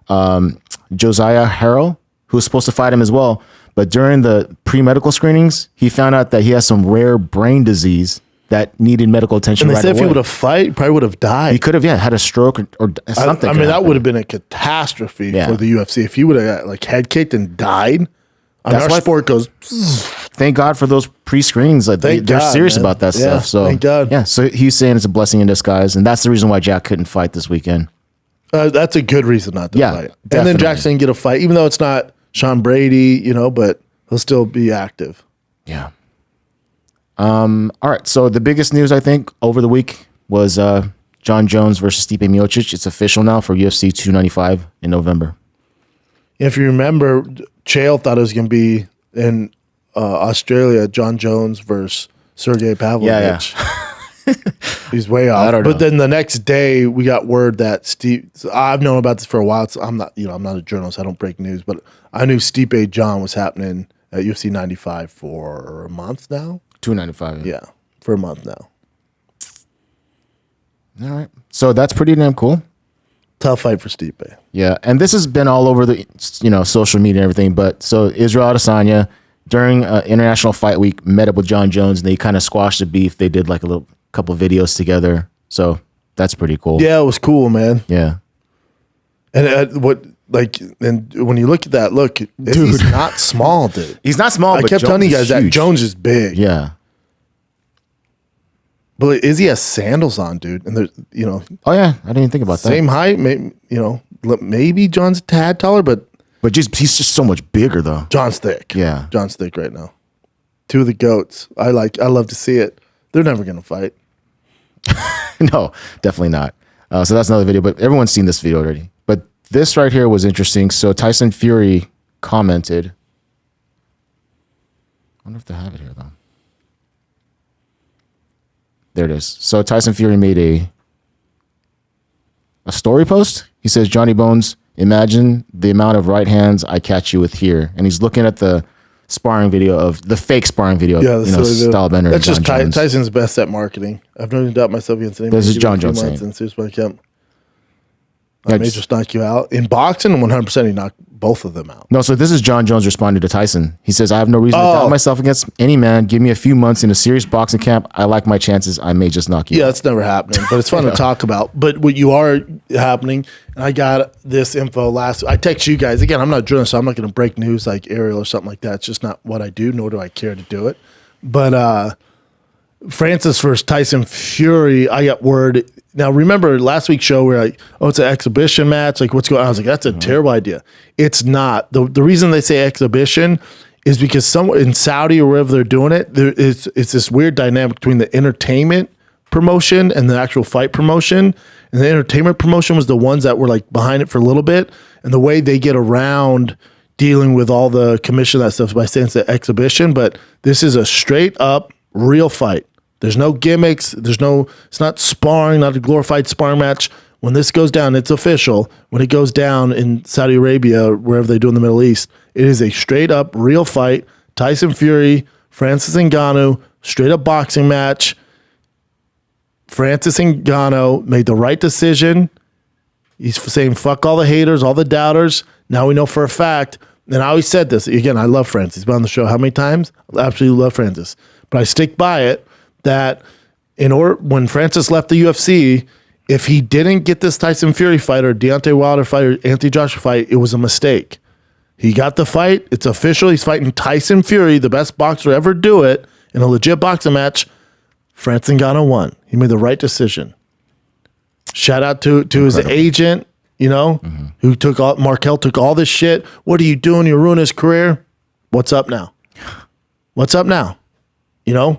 Josiah Harrell, who was supposed to fight him as well. But during the pre-medical screenings, he found out that he has some rare brain disease that needed medical attention and they right said away. if he would have fight, he probably would have died. He could have, had a stroke or something. I mean, that would have been a catastrophe for the UFC. If he would have got head kicked and died, our sport goes. Thank God for those pre-screenings. Like they're serious about that stuff. So thank God. Yeah. So he's saying it's a blessing in disguise, and that's the reason why Jack couldn't fight this weekend. That's a good reason not to fight. Definitely. And then Jackson get a fight, even though it's not Sean Brady, but he'll still be active. Yeah. All right. So the biggest news I think over the week was John Jones versus Stipe Miocic. It's official now for UFC 295 in November. If you remember, Chael thought it was going to be in Australia, John Jones versus Sergey Pavlovich. Yeah. He's way off. I don't know. But then the next day, we got word that Steve. So I've known about this for a while. So I'm not a journalist. I don't break news, but I knew Stipe John was happening at UFC 95 for a month now. 295. Yeah, for a month now. All right. So that's pretty damn cool. Tough fight for Stipe. Yeah, and this has been all over the social media and everything. But so Israel Adesanya during International Fight Week met up with John Jones, and they kind of squashed the beef. They did like a couple videos together, so that's pretty cool. Yeah, it was cool, man. Yeah, and and when you look at that, he's not small, dude. He's not small. I but kept Jones telling you guys that huge. Jones is big. Yeah, but Izzy has sandals on, dude, and there's Oh yeah, I didn't even think about that. same height. Maybe John's a tad taller, but But he's just so much bigger though. John's thick. Yeah. John's thick right now. Two of the GOATs. I love to see it. They're never gonna fight. No, definitely not. So that's another video, but everyone's seen this video already. But this right here was interesting. So Tyson Fury commented. I wonder if they have it here though. There it is. So Tyson Fury made a story post. He says, Johnny Bones, imagine the amount of right hands I catch you with here. And he's looking at the sparring video of the fake sparring video. Yeah, Stylebender. That's just John Jones. Tyson's best at marketing. I've no doubt myself against anyone. This is John Jones saying. I may just knock you out. In boxing, 100% he knocked both of them out. No, so this is John Jones responding to Tyson. He says, I have no reason to doubt myself against any man. Give me a few months in a serious boxing camp. I like my chances. I may just knock you Yeah, out. that's never happening, but it's fun to talk about. But what you are happening, and I got this info I text you guys. Again, I'm not a journalist, so I'm not going to break news like Ariel or something like that. It's just not what I do, nor do I care to do it. But Francis versus Tyson Fury, I got word. Now, remember last week's show where it's an exhibition match. Like, what's going on? I was like, that's a terrible idea. It's not. The reason they say exhibition is because somewhere in Saudi or wherever they're doing it, it's this weird dynamic between the entertainment promotion and the actual fight promotion. And the entertainment promotion was the ones that were like behind it for a little bit. And the way they get around dealing with all the commission, that stuff, is by saying it's an exhibition. But this is a straight up real fight. There's no gimmicks. It's not sparring, not a glorified sparring match. When this goes down, it's official. When it goes down in Saudi Arabia, wherever they do in the Middle East, it is a straight up real fight. Tyson Fury, Francis Ngannou, straight up boxing match. Francis Ngannou made the right decision. He's saying, fuck all the haters, all the doubters. Now we know for a fact, and I always said this, again, I love Francis. He's been on the show how many times? I absolutely love Francis. But I stick by it. That when Francis left the UFC, if he didn't get this Tyson Fury fight or Deontay Wilder fight or Anthony Joshua fight, it was a mistake. He got the fight. It's official. He's fighting Tyson Fury, the best boxer to ever do it, in a legit boxing match. Francis Ngannou won. He made the right decision. Shout out to his agent, who Markel took all this shit. What are you doing? You're ruining his career. What's up now? What's up now?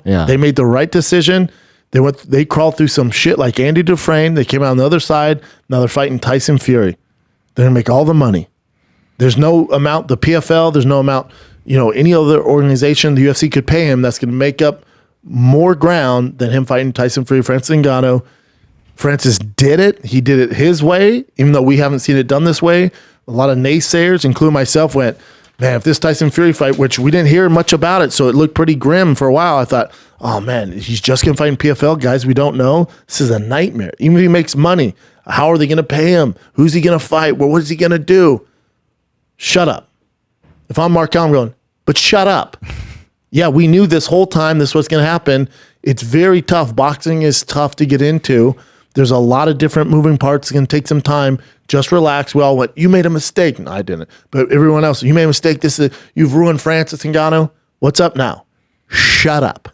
Yeah. They made the right decision. They crawled through some shit like Andy Dufresne. They came out on the other side. Now they're fighting Tyson Fury. They're going to make all the money. There's no amount, the PFL, there's no amount, any other organization the UFC could pay him that's going to make up more ground than him fighting Tyson Fury, Francis Ngannou. Francis did it. He did it his way, even though we haven't seen it done this way. A lot of naysayers, including myself, went, man, if this Tyson Fury fight, which we didn't hear much about it, so it looked pretty grim for a while, I thought, oh man, he's just going to fight in PFL. Guys, we don't know. This is a nightmare. Even if he makes money, how are they going to pay him? Who's he going to fight? Well, what is he going to do? Shut up. If I'm Markel, I'm going, but shut up. Yeah, we knew this whole time this was going to happen. It's very tough. Boxing is tough to get into. There's a lot of different moving parts. It's going to take some time. Just relax. We all went, you made a mistake. No, I didn't. But everyone else, you made a mistake. You've ruined Francis Ngannou. What's up now? Shut up.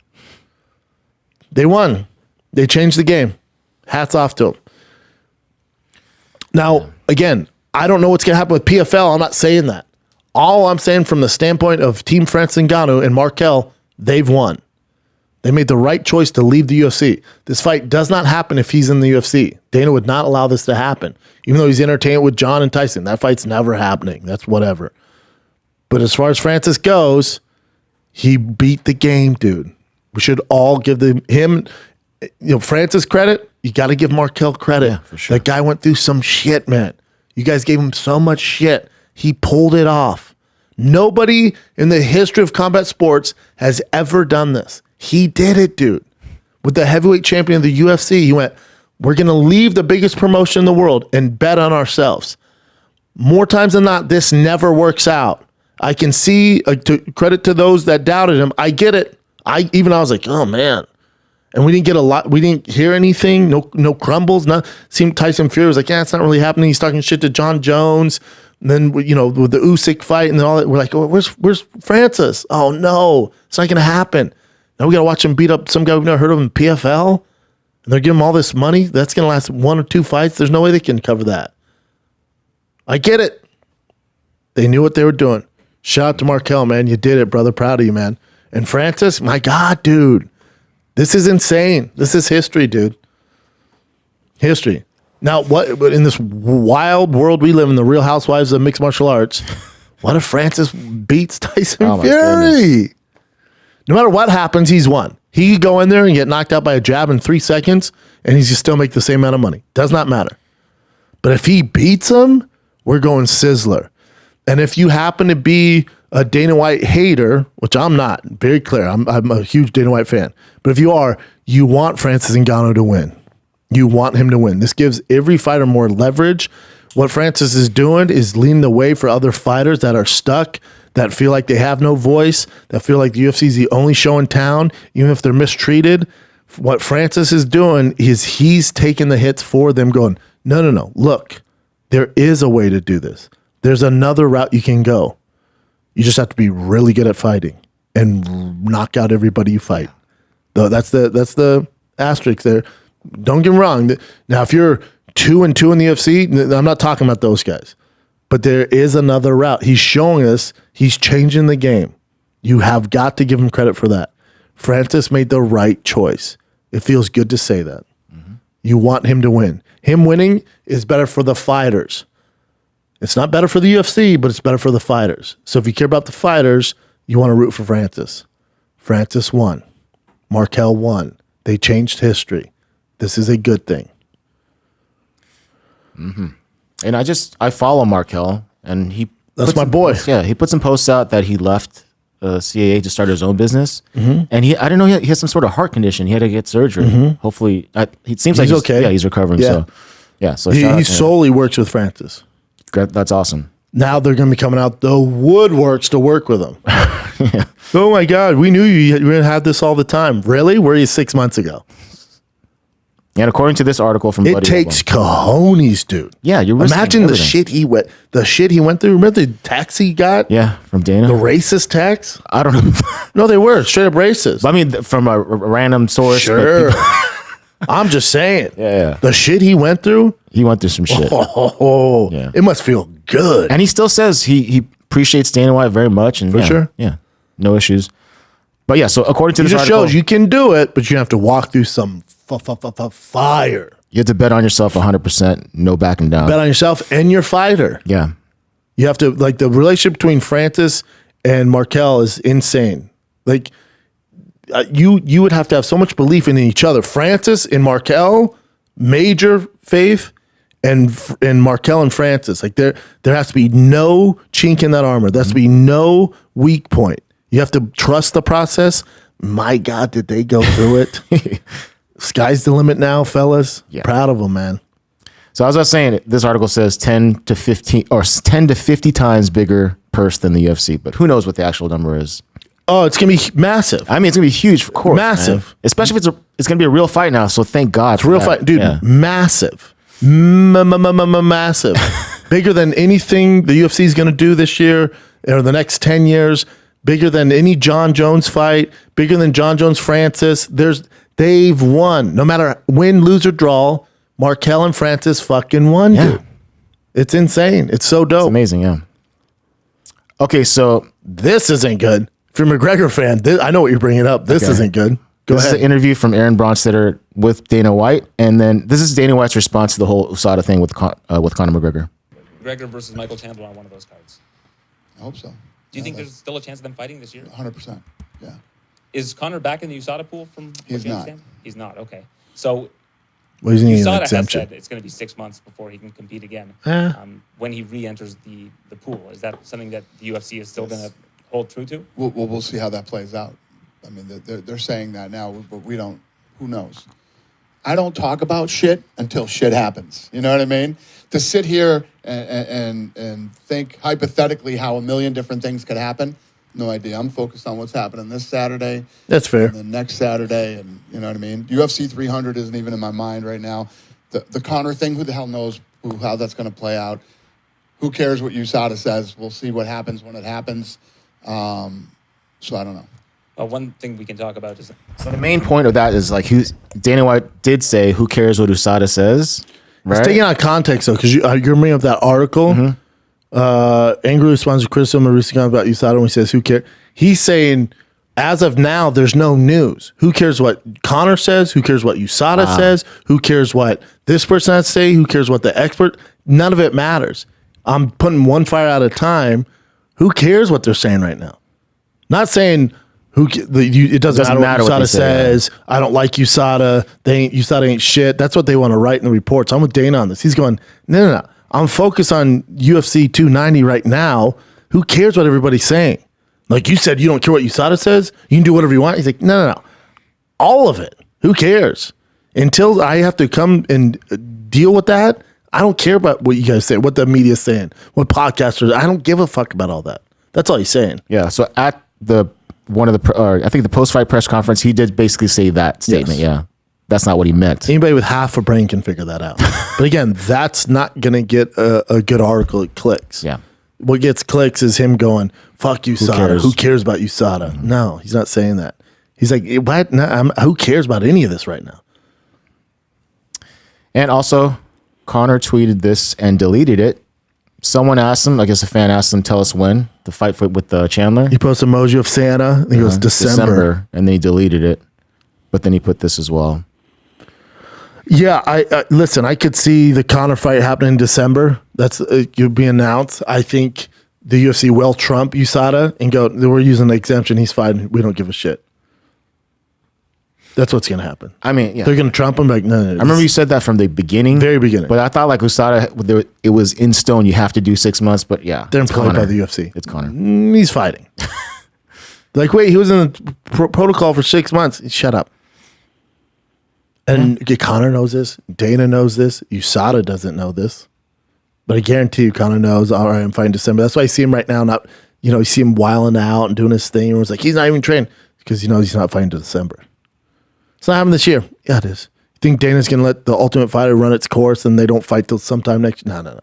They won. They changed the game. Hats off to them. Now, again, I don't know what's going to happen with PFL. I'm not saying that. All I'm saying from the standpoint of Team Francis Ngannou and Markel, they've won. They made the right choice to leave the UFC. This fight does not happen if he's in the UFC. Dana would not allow this to happen. Even though he's entertained with John and Tyson, that fight's never happening. That's whatever. But as far as Francis goes, he beat the game, dude. We should all give him Francis credit, you got to give Markel credit. Yeah, for sure. That guy went through some shit, man. You guys gave him so much shit. He pulled it off. Nobody in the history of combat sports has ever done this. He did it, dude. With the heavyweight champion of the UFC, he went, we're going to leave the biggest promotion in the world and bet on ourselves. More times than not, this never works out. I can see, credit to those that doubted him. I get it. I was like, oh, man. And we didn't get a lot. We didn't hear anything. No crumbles. Seemed Tyson Fury was like, yeah, it's not really happening. He's talking shit to John Jones. And then, with the Usyk fight and all that, we're like, oh, where's Francis? Oh, no. It's not going to happen. Now we got to watch him beat up some guy we've never heard of in PFL. And they're giving him all this money. That's going to last 1 or 2 fights. There's no way they can cover that. I get it. They knew what they were doing. Shout out to Markel, man. You did it, brother. Proud of you, man. And Francis, my God, dude. This is insane. This is history, dude. History. Now, what in this wild world we live in, the Real Housewives of Mixed Martial Arts, what if Francis beats Tyson Fury? No matter what happens, he's won. He could go in there and get knocked out by a jab in 3 seconds, and he's just still make the same amount of money. Does not matter. But if he beats him, we're going Sizzler. And if you happen to be a Dana White hater, which I'm not, very clear, I'm a huge Dana White fan. But if you are, you want Francis Ngannou to win. You want him to win. This gives every fighter more leverage. What Francis is doing is leading the way for other fighters that are stuck, that feel like they have no voice, that feel like the UFC is the only show in town, even if they're mistreated. What Francis is doing is he's taking the hits for them, going, no. Look, there is a way to do this. There's another route you can go. You just have to be really good at fighting and knock out everybody you fight. That's the asterisk there. Don't get me wrong. Now, if you're 2-2 in the UFC, I'm not talking about those guys. But there is another route. He's showing us he's changing the game. You have got to give him credit for that. Francis made the right choice. It feels good to say that. Mm-hmm. You want him to win. Him winning is better for the fighters. It's not better for the UFC, but it's better for the fighters. So if you care about the fighters, you want to root for Francis. Francis won. Markel won. They changed history. This is a good thing. Mm-hmm. And I follow Markel, and that's my boy. Yeah, he put some posts out that he left CAA to start his own business. Mm-hmm. And I didn't know he has some sort of heart condition. He had to get surgery. Mm-hmm. Hopefully, it seems like he's okay. Yeah, he's recovering. Yeah. So he solely works with Francis. That's awesome. Now they're going to be coming out the woodworks to work with him. Yeah. Oh my God, we knew you were going to have this all the time. Really? Where are you 6 months ago? And according to this article from It takes cojones, dude. Yeah, you're imagine the shit he went through. Remember the tax he got? Yeah, from Dana. The racist tax? I don't know. No, they were straight up racist. I mean, from a random source. Sure. I'm just saying. Yeah. The shit he went through. He went through some shit. Oh, yeah. It must feel good. And he still says he appreciates Dana White very much. And for sure. Yeah. No issues. But yeah, so according to this article, it just shows you can do it, but you have to walk through some fire. You have to bet on yourself 100%, no backing down. Bet on yourself and your fighter. Yeah. You have to, like, the relationship between Francis and Markel is insane. Like, you would have to have so much belief in each other. Francis and Markel, major faith, and Markel and Francis. Like, there has to be no chink in that armor. There has to be no weak point. You have to trust the process. My God, did they go through it? Sky's the limit now, fellas. Yeah. Proud of them, man. So as I was saying, this article says 10 to 50 times bigger purse than the UFC, but who knows what the actual number is? Oh, it's gonna be massive. I mean, it's gonna be huge, of course. Massive, man. Especially if it's gonna be a real fight now. So thank God, it's a real fight, dude. Yeah. Massive, massive, bigger than anything the UFC is gonna do this year or the next 10 years. Bigger than any John Jones fight. Bigger than John Jones Francis. They've won. No matter win, lose, or draw, Markel and Francis fucking won, dude. It's insane. It's so dope. It's amazing, yeah. Okay, so this isn't good. If you're a McGregor fan, I know what you're bringing up. This isn't good. Go ahead. This is an interview from Aaron Bronstetter with Dana White, and then this is Dana White's response to the whole USADA thing with Conor McGregor. McGregor versus Michael Chandler on one of those cards. I hope so. Do you think there's still a chance of them fighting this year? 100%. Yeah. Is Conor back in the USADA pool from He's what you not. understand? He's not. Okay. So Well, he's needing an USADA has exemption. said it's going to be 6 months before he can compete again. Eh. When he re-enters the pool, is that something that the UFC is still going to hold true to? We'll see how that plays out. I mean, they're saying that now, but we don't. Who knows? I don't talk about shit until shit happens. You know what I mean? To sit here and think hypothetically how a million different things could happen, no idea. I'm focused on what's happening this Saturday. That's fair. And the next Saturday, and you know what I mean? UFC 300 isn't even in my mind right now. The Conor thing, who the hell knows how that's going to play out? Who cares what USADA says? We'll see what happens when it happens. So I don't know. One thing we can talk about is So the main point of that is like Dana White did say, "Who cares what USADA says?" Right? It's taken out of context though, because you're bringing up that article. Angry response to Crystal Mauricio about USADA when he says, "Who cares?" He's saying, as of now, there's no news. Who cares what Conor says? Who cares what USADA says? Who cares what this person has to say? Who cares what the expert? None of it matters. I'm putting one fire at a time. Who cares what they're saying right now? Not saying it doesn't matter what USADA says. I don't like USADA. USADA ain't shit. That's what they want to write in the reports. I'm with Dana on this. He's going, no. I'm focused on UFC 290 right now. Who cares what everybody's saying? Like you said, you don't care what USADA says. You can do whatever you want. He's like, no. All of it. Who cares? Until I have to come and deal with that, I don't care about what you guys say, what the media's saying, what podcasters. I don't give a fuck about all that. That's all he's saying. Yeah. So at I think the post-fight press conference, he did basically say that statement. Yes. Yeah, that's not what he meant. Anybody with half a brain can figure that out. But again, that's not going to get a good article. It clicks. Yeah. What gets clicks is him going, fuck USADA. cares? Who cares about USADA? Mm-hmm. No, he's not saying that. He's like, what? No, who cares about any of this right now? And also, Conor tweeted this and deleted it. Someone asked him, I guess a fan asked him, tell us when the fight with Chandler. He posted emoji of Santa. And he goes, December. And then he deleted it. But then he put this as well. Yeah, I listen, I could see the Conor fight happening in December. That's you'll be announced. I think the UFC will trump USADA and go, we're using the exemption. He's fine. We don't give a shit. That's what's going to happen. I mean, yeah. They're going to trump him like, no. I remember you said that from the beginning. Very beginning. But I thought like USADA, it was in stone. You have to do 6 months. But yeah. They're it's employed by Conor. the UFC. It's Conor. He's fighting. Like, wait, he was in the protocol for 6 months. Shut up. And Conor knows this. Dana knows this. USADA doesn't know this. But I guarantee you, Conor knows, all right, I'm fighting December. That's why I see him right now. Not, you see him wilding out and doing his thing. Everyone's like, he's not even trained because he knows he's not fighting to December. It's not happening this year. Yeah, it is. You think Dana's going to let the Ultimate Fighter run its course and they don't fight till sometime next year? No.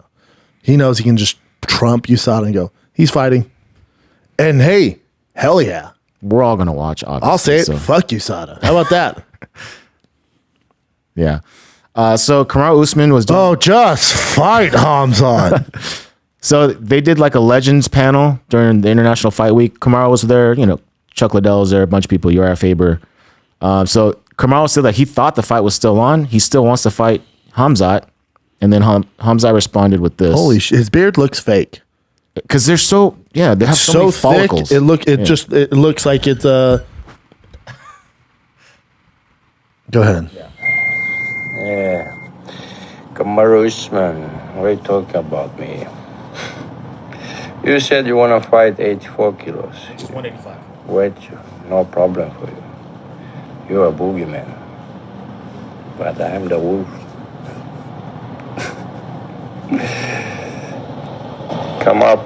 He knows he can just trump USADA and go, he's fighting. And hey, hell yeah. We're all going to watch, obviously. I'll say it. So. Fuck USADA. How about that? Yeah. So Kamaru Usman was doing... Oh, just fight, Hamzat. So they did like a Legends panel during the International Fight Week. Kamaru was there, Chuck Liddell was there, a bunch of people, Uriah Faber. So Kamaru said that he thought the fight was still on. He still wants to fight Hamzat. And then Hamzat responded with this. Holy shit. His beard looks fake. Because they're they have so many thick. follicles. It looks like it's Go ahead. Yeah. Kamaru Usman, why you talking about me? You said you want to fight 84 kilos. Just 185. Wait, no problem for you. You're a boogeyman. But I'm the wolf. Come up.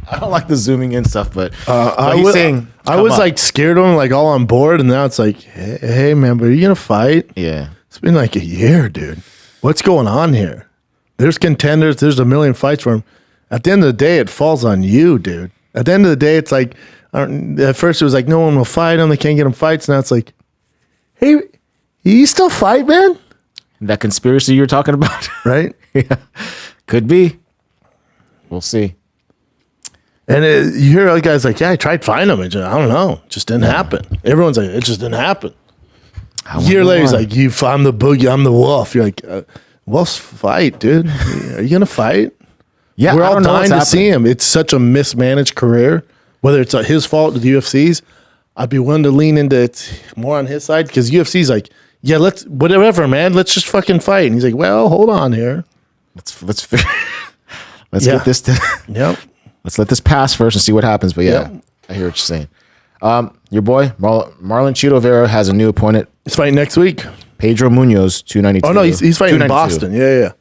I don't like the zooming in stuff, but I he's was, saying, I come was up. like scared of him, like all on board, and now it's like, hey man, but are you gonna fight? Yeah. It's been like a year, dude. What's going on here? There's contenders. There's a million fights for him. At the end of the day, it falls on you, dude. At the end of the day, it's like, at first it was like no one will fight him. They can't get him fights. Now it's like, hey, you still fight, man? That conspiracy you're talking about? Right? Yeah. Could be. We'll see. And you hear other guys like, yeah, I tried finding him. I don't know. It just didn't happen. Everyone's like, it just didn't happen. A year later, he's like, I'm the boogie, I'm the wolf. You're like, wolves fight, dude. Are you going to fight? Yeah, We're I all don't know dying to what's see happening. him. It's such a mismanaged career. Whether it's his fault or the UFC's, I'd be willing to lean into it more on his side because UFC's like, yeah, let's whatever, man. Let's just fucking fight. And he's like, well, hold on here. Let's Yeah. get this. Yep. Let's let this pass first and see what happens. But yeah, Yep. I hear what you're saying. Your boy Marlon Chito Vera has a new opponent, He's fighting next week. Pedro Munoz, 292. Oh no, he's fighting in 292. Boston. Yeah.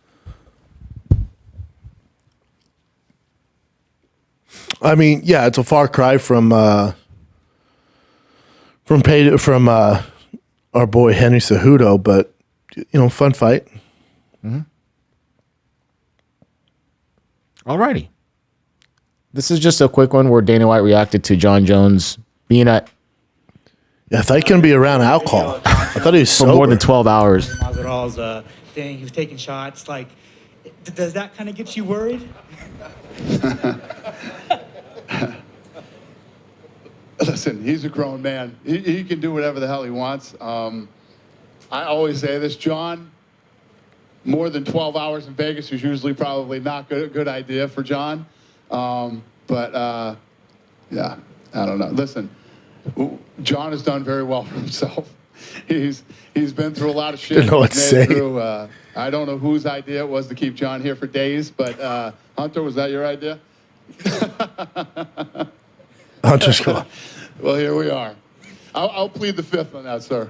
I mean, yeah, it's a far cry from our boy Henry Cejudo, but fun fight. Alrighty. This is just a quick one where Dana White reacted to John Jones being at Yeah, I thought he couldn't be around alcohol. I thought he was for sober. more than 12 hours. Masvidal's thing, he was taking shots. Like, does that kind of get you worried? Listen, he's a grown man. He can do whatever the hell he wants. I always say this, John. More than 12 hours in Vegas is usually probably not a good idea for John. Yeah, I don't know. Listen, John has done very well for himself. He's been through a lot of shit. Didn't know what to He's made it say. through, I don't know whose idea it was to keep John here for days, but Hunter, was that your idea? Hunter's cool. Well, here we are. I'll plead the fifth on that, sir.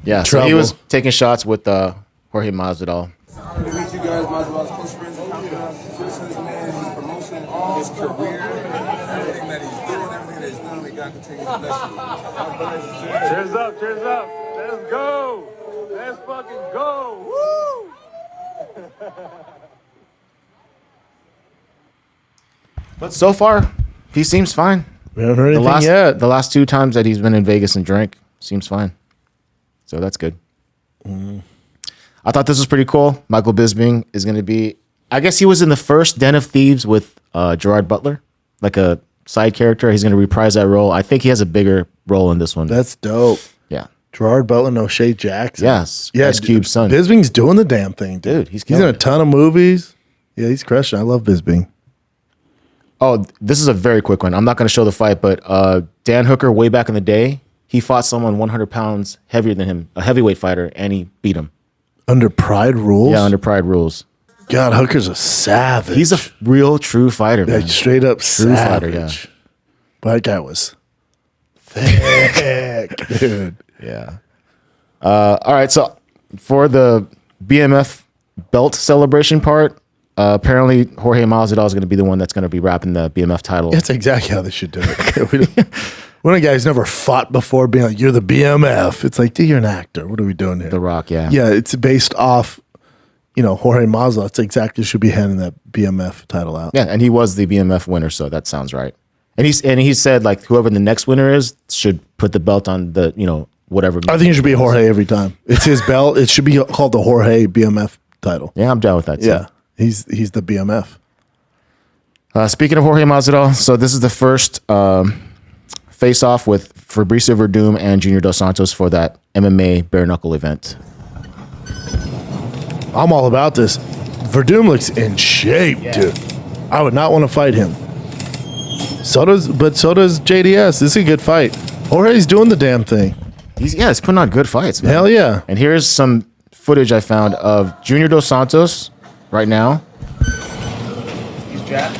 Yeah, so he Trouble. was taking shots with Jorge Masvidal. Honor to meet you guys. Masvidal's close friends and confidants. Citizens, man, his promotion, his career, everything that he's doing, everything that he's done, may God continue to bless you. God bless you. Cheers up, cheers up. Let's go. Let's fucking go. Woo! But so far, he seems fine. We haven't heard anything yet. The last 2 times that he's been in Vegas and drank, seems fine. So that's good. I thought this was pretty cool. Michael Bisping is going to be, I guess he was in the first Den of Thieves with Gerard Butler, like a side character. He's going to reprise that role. I think he has a bigger role in this one. That's dope. Yeah. Gerard Butler, O'Shea Jackson. Yes. Yeah, Ice Cube's son. Bisping's doing the damn thing, Dude, he's in killing a it. ton of movies. Yeah, he's crushing. I love Bisping. Oh, this is a very quick one. I'm not going to show the fight, but Dan Hooker, way back in the day, he fought someone 100 pounds heavier than him, a heavyweight fighter, and he beat him. Under Pride rules? Yeah, under Pride rules. God, Hooker's a savage. He's a real true fighter, man. like straight up True savage. fighter, yeah. But that guy was thick, dude. Yeah. All right. So for the BMF belt celebration part, apparently Jorge Masvidal is going to be the one that's going to be wrapping the BMF title. That's exactly how they should do it. When a guy's never fought before being like, you're the BMF. It's like, dude, you're an actor. What are we doing here? The Rock, yeah. Yeah, it's based off, Jorge Masvidal. It's exactly should be handing that BMF title out. Yeah, and he was the BMF winner, so that sounds right. And he said like whoever the next winner is should put the belt on the whatever. I think it should be Jorge every time. It's his belt. It should be called the Jorge BMF title. Yeah, I'm down with that. Too. Yeah, he's the BMF. Speaking of Jorge Masvidal, so this is the first face-off with Fabricio Verdum and Junior Dos Santos for that MMA bare knuckle event. I'm all about this. Verdum looks in shape, dude. I would not want to fight him. So does JDS. This is a good fight. Jorge's doing the damn thing. He's putting on good fights, man. Hell yeah. And here's some footage I found of Junior Dos Santos right now. He's jacked.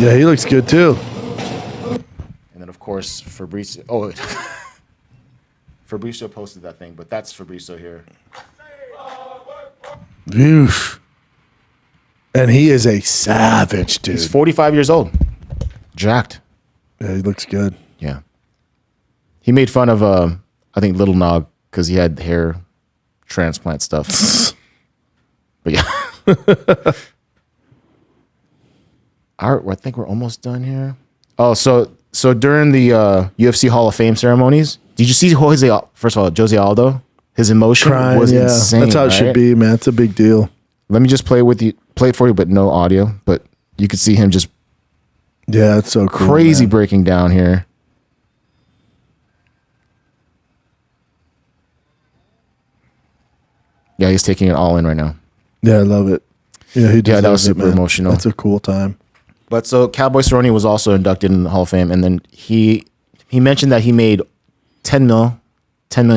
Yeah, he looks good too. And then, of course, Fabricio. Oh, Fabricio posted that thing, but that's Fabricio here. Oof. And he is a savage, dude. He's 45 years old. Jacked. Yeah, he looks good. Yeah. He made fun of, I think, Little Nog because he had hair transplant stuff. But yeah. All right, I think we're almost done here. Oh, so during the UFC Hall of Fame ceremonies, did you see Jose Aldo? His emotion Crying, was yeah. insane. That's how it should right? be, man. It's a big deal. Let me just play it for you, but no audio. But you could see him just Yeah, it's so cool. crazy man. breaking down here. Yeah, he's taking it all in right now. Yeah, I love it. Yeah, he that was deserves it, super man. emotional. That's a cool time. But so Cowboy Cerrone was also inducted in the Hall of Fame, and then he mentioned that he made $10 million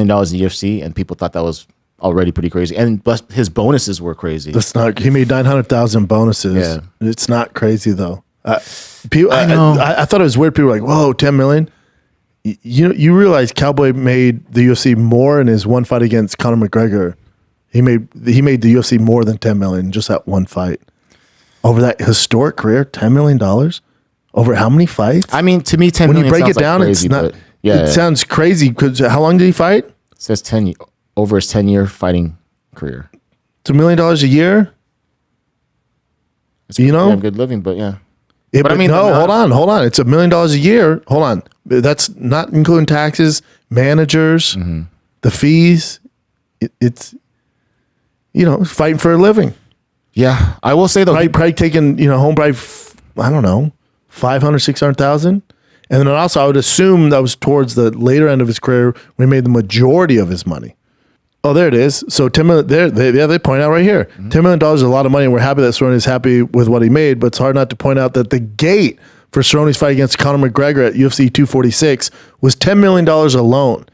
in the UFC, and people thought that was already pretty crazy. And but his bonuses were crazy. That's not. He made 900,000 bonuses. Yeah. It's not crazy though. People, I know. I thought it was weird. People were like, "Whoa, 10 million." You realize Cowboy made the UFC more in his one fight against Conor McGregor. He made the UFC more than 10 million just that one fight. Over that historic career, $10 million over how many fights? I mean, to me, 10 when you million break sounds it down, like crazy, it's not. but yeah, It sounds crazy because how long did he fight? it says 10 over his 10-year fighting career. It's $1 million a year. It's You know? damn good living, but yeah. Yeah, But but I mean, no, the hold on. It's $1 million a year. Hold on. That's not including taxes, managers, the fees. It's fighting for a living. Yeah, I will say though, Probably taking home by I don't know 500, 600,000. And then also I would assume that was towards the later end of his career when he made the majority of his money. Oh, there it is. So $10 million. They point out right here. $10 million is a lot of money, and we're happy that Cerrone is happy with what he made. But it's hard not to point out that the gate for Cerrone's fight against Conor McGregor at UFC 246 was $10 million alone.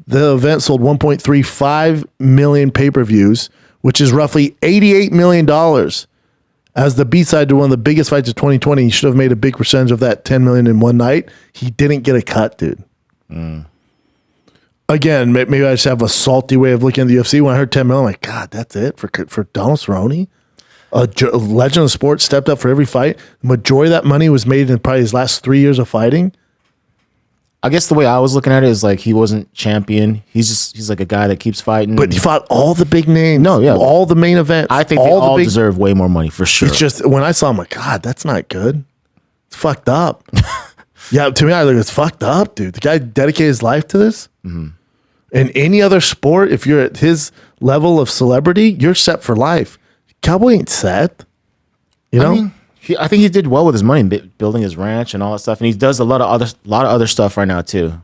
The event sold 1.35 million pay-per-views, which is roughly $88 million. As the B-side to one of the biggest fights of 2020, he should have made a big percentage of that $10 million in one night. He didn't get a cut, dude. Again, maybe I just have a salty way of looking at the UFC. When I heard 10 million, I'm like, God, that's it for Donald Cerrone? A legend of sport, stepped up for every fight. The majority of that money was made in probably his last 3 years of fighting. I guess the way I was looking at it is like he wasn't champion. He's like a guy that keeps fighting. But he fought all the big names. No, yeah. All the main events. I think they all deserve way more money for sure. It's just, when I saw him, I'm like, God, that's not good. It's fucked up. Yeah, to me, I look, it's fucked up, dude. The guy dedicated his life to this. In any other sport, if you're at his level of celebrity, you're set for life. Cowboy ain't set. You know? I mean, I think he did well with his money, building his ranch and all that stuff, and he does a lot of other stuff right now too.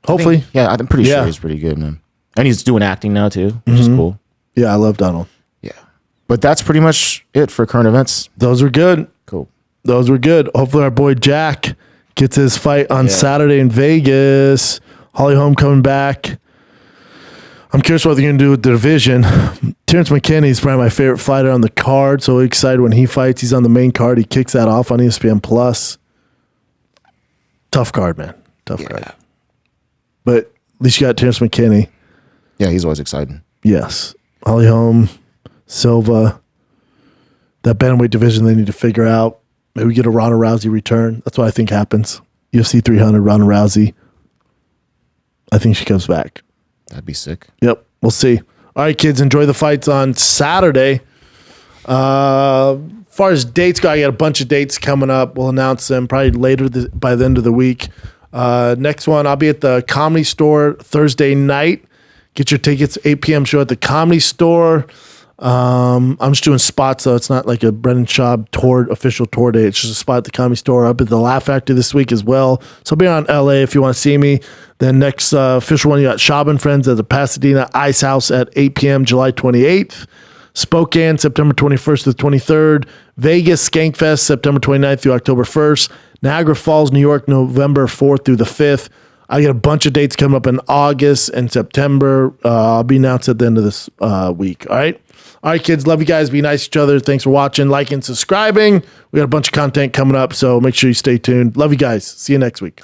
Hopefully, I'm pretty sure he's pretty good, man. And he's doing acting now too, which is cool. Yeah, I love Donald. Yeah, but that's pretty much it for current events. Those were good. Cool. Those were good. Hopefully, our boy Jack gets his fight on Saturday in Vegas. Holly Holm coming back. I'm curious what they're going to do with the division. Terrence McKinney is probably my favorite fighter on the card. So excited when he fights. He's on the main card. He kicks that off on ESPN Plus. Tough card, man. Tough card. But at least you got Terrence McKinney. Yeah, he's always exciting. Yes. Holly Holm, Silva. That bantamweight division they need to figure out. Maybe we get a Ronda Rousey return. That's what I think happens. UFC 300, Ronda Rousey. I think she comes back. That'd be sick. Yep. We'll see. All right, kids, enjoy the fights on Saturday. As far as dates go, I got a bunch of dates coming up. We'll announce them probably later by the end of the week. Next one, I'll be at the Comedy Store Thursday night. Get your tickets, 8 p.m. show at the Comedy Store. I'm just doing spots, though. It's not like a Brendan Schaub official tour day. It's just a spot at the Comedy Store. Up at the Laugh Factory this week as well. So I'll be around LA if you want to see me. Then next official one, you got Schaub and Friends at the Pasadena Ice House at 8 p.m. July 28th. Spokane, September 21st to the 23rd. Vegas, Skankfest, September 29th through October 1st. Niagara Falls, New York, November 4th through the 5th. I got a bunch of dates coming up in August and September. I'll be announced at the end of this week. All right? All right, kids. Love you guys. Be nice to each other. Thanks for watching, liking, subscribing. We got a bunch of content coming up, so make sure you stay tuned. Love you guys. See you next week.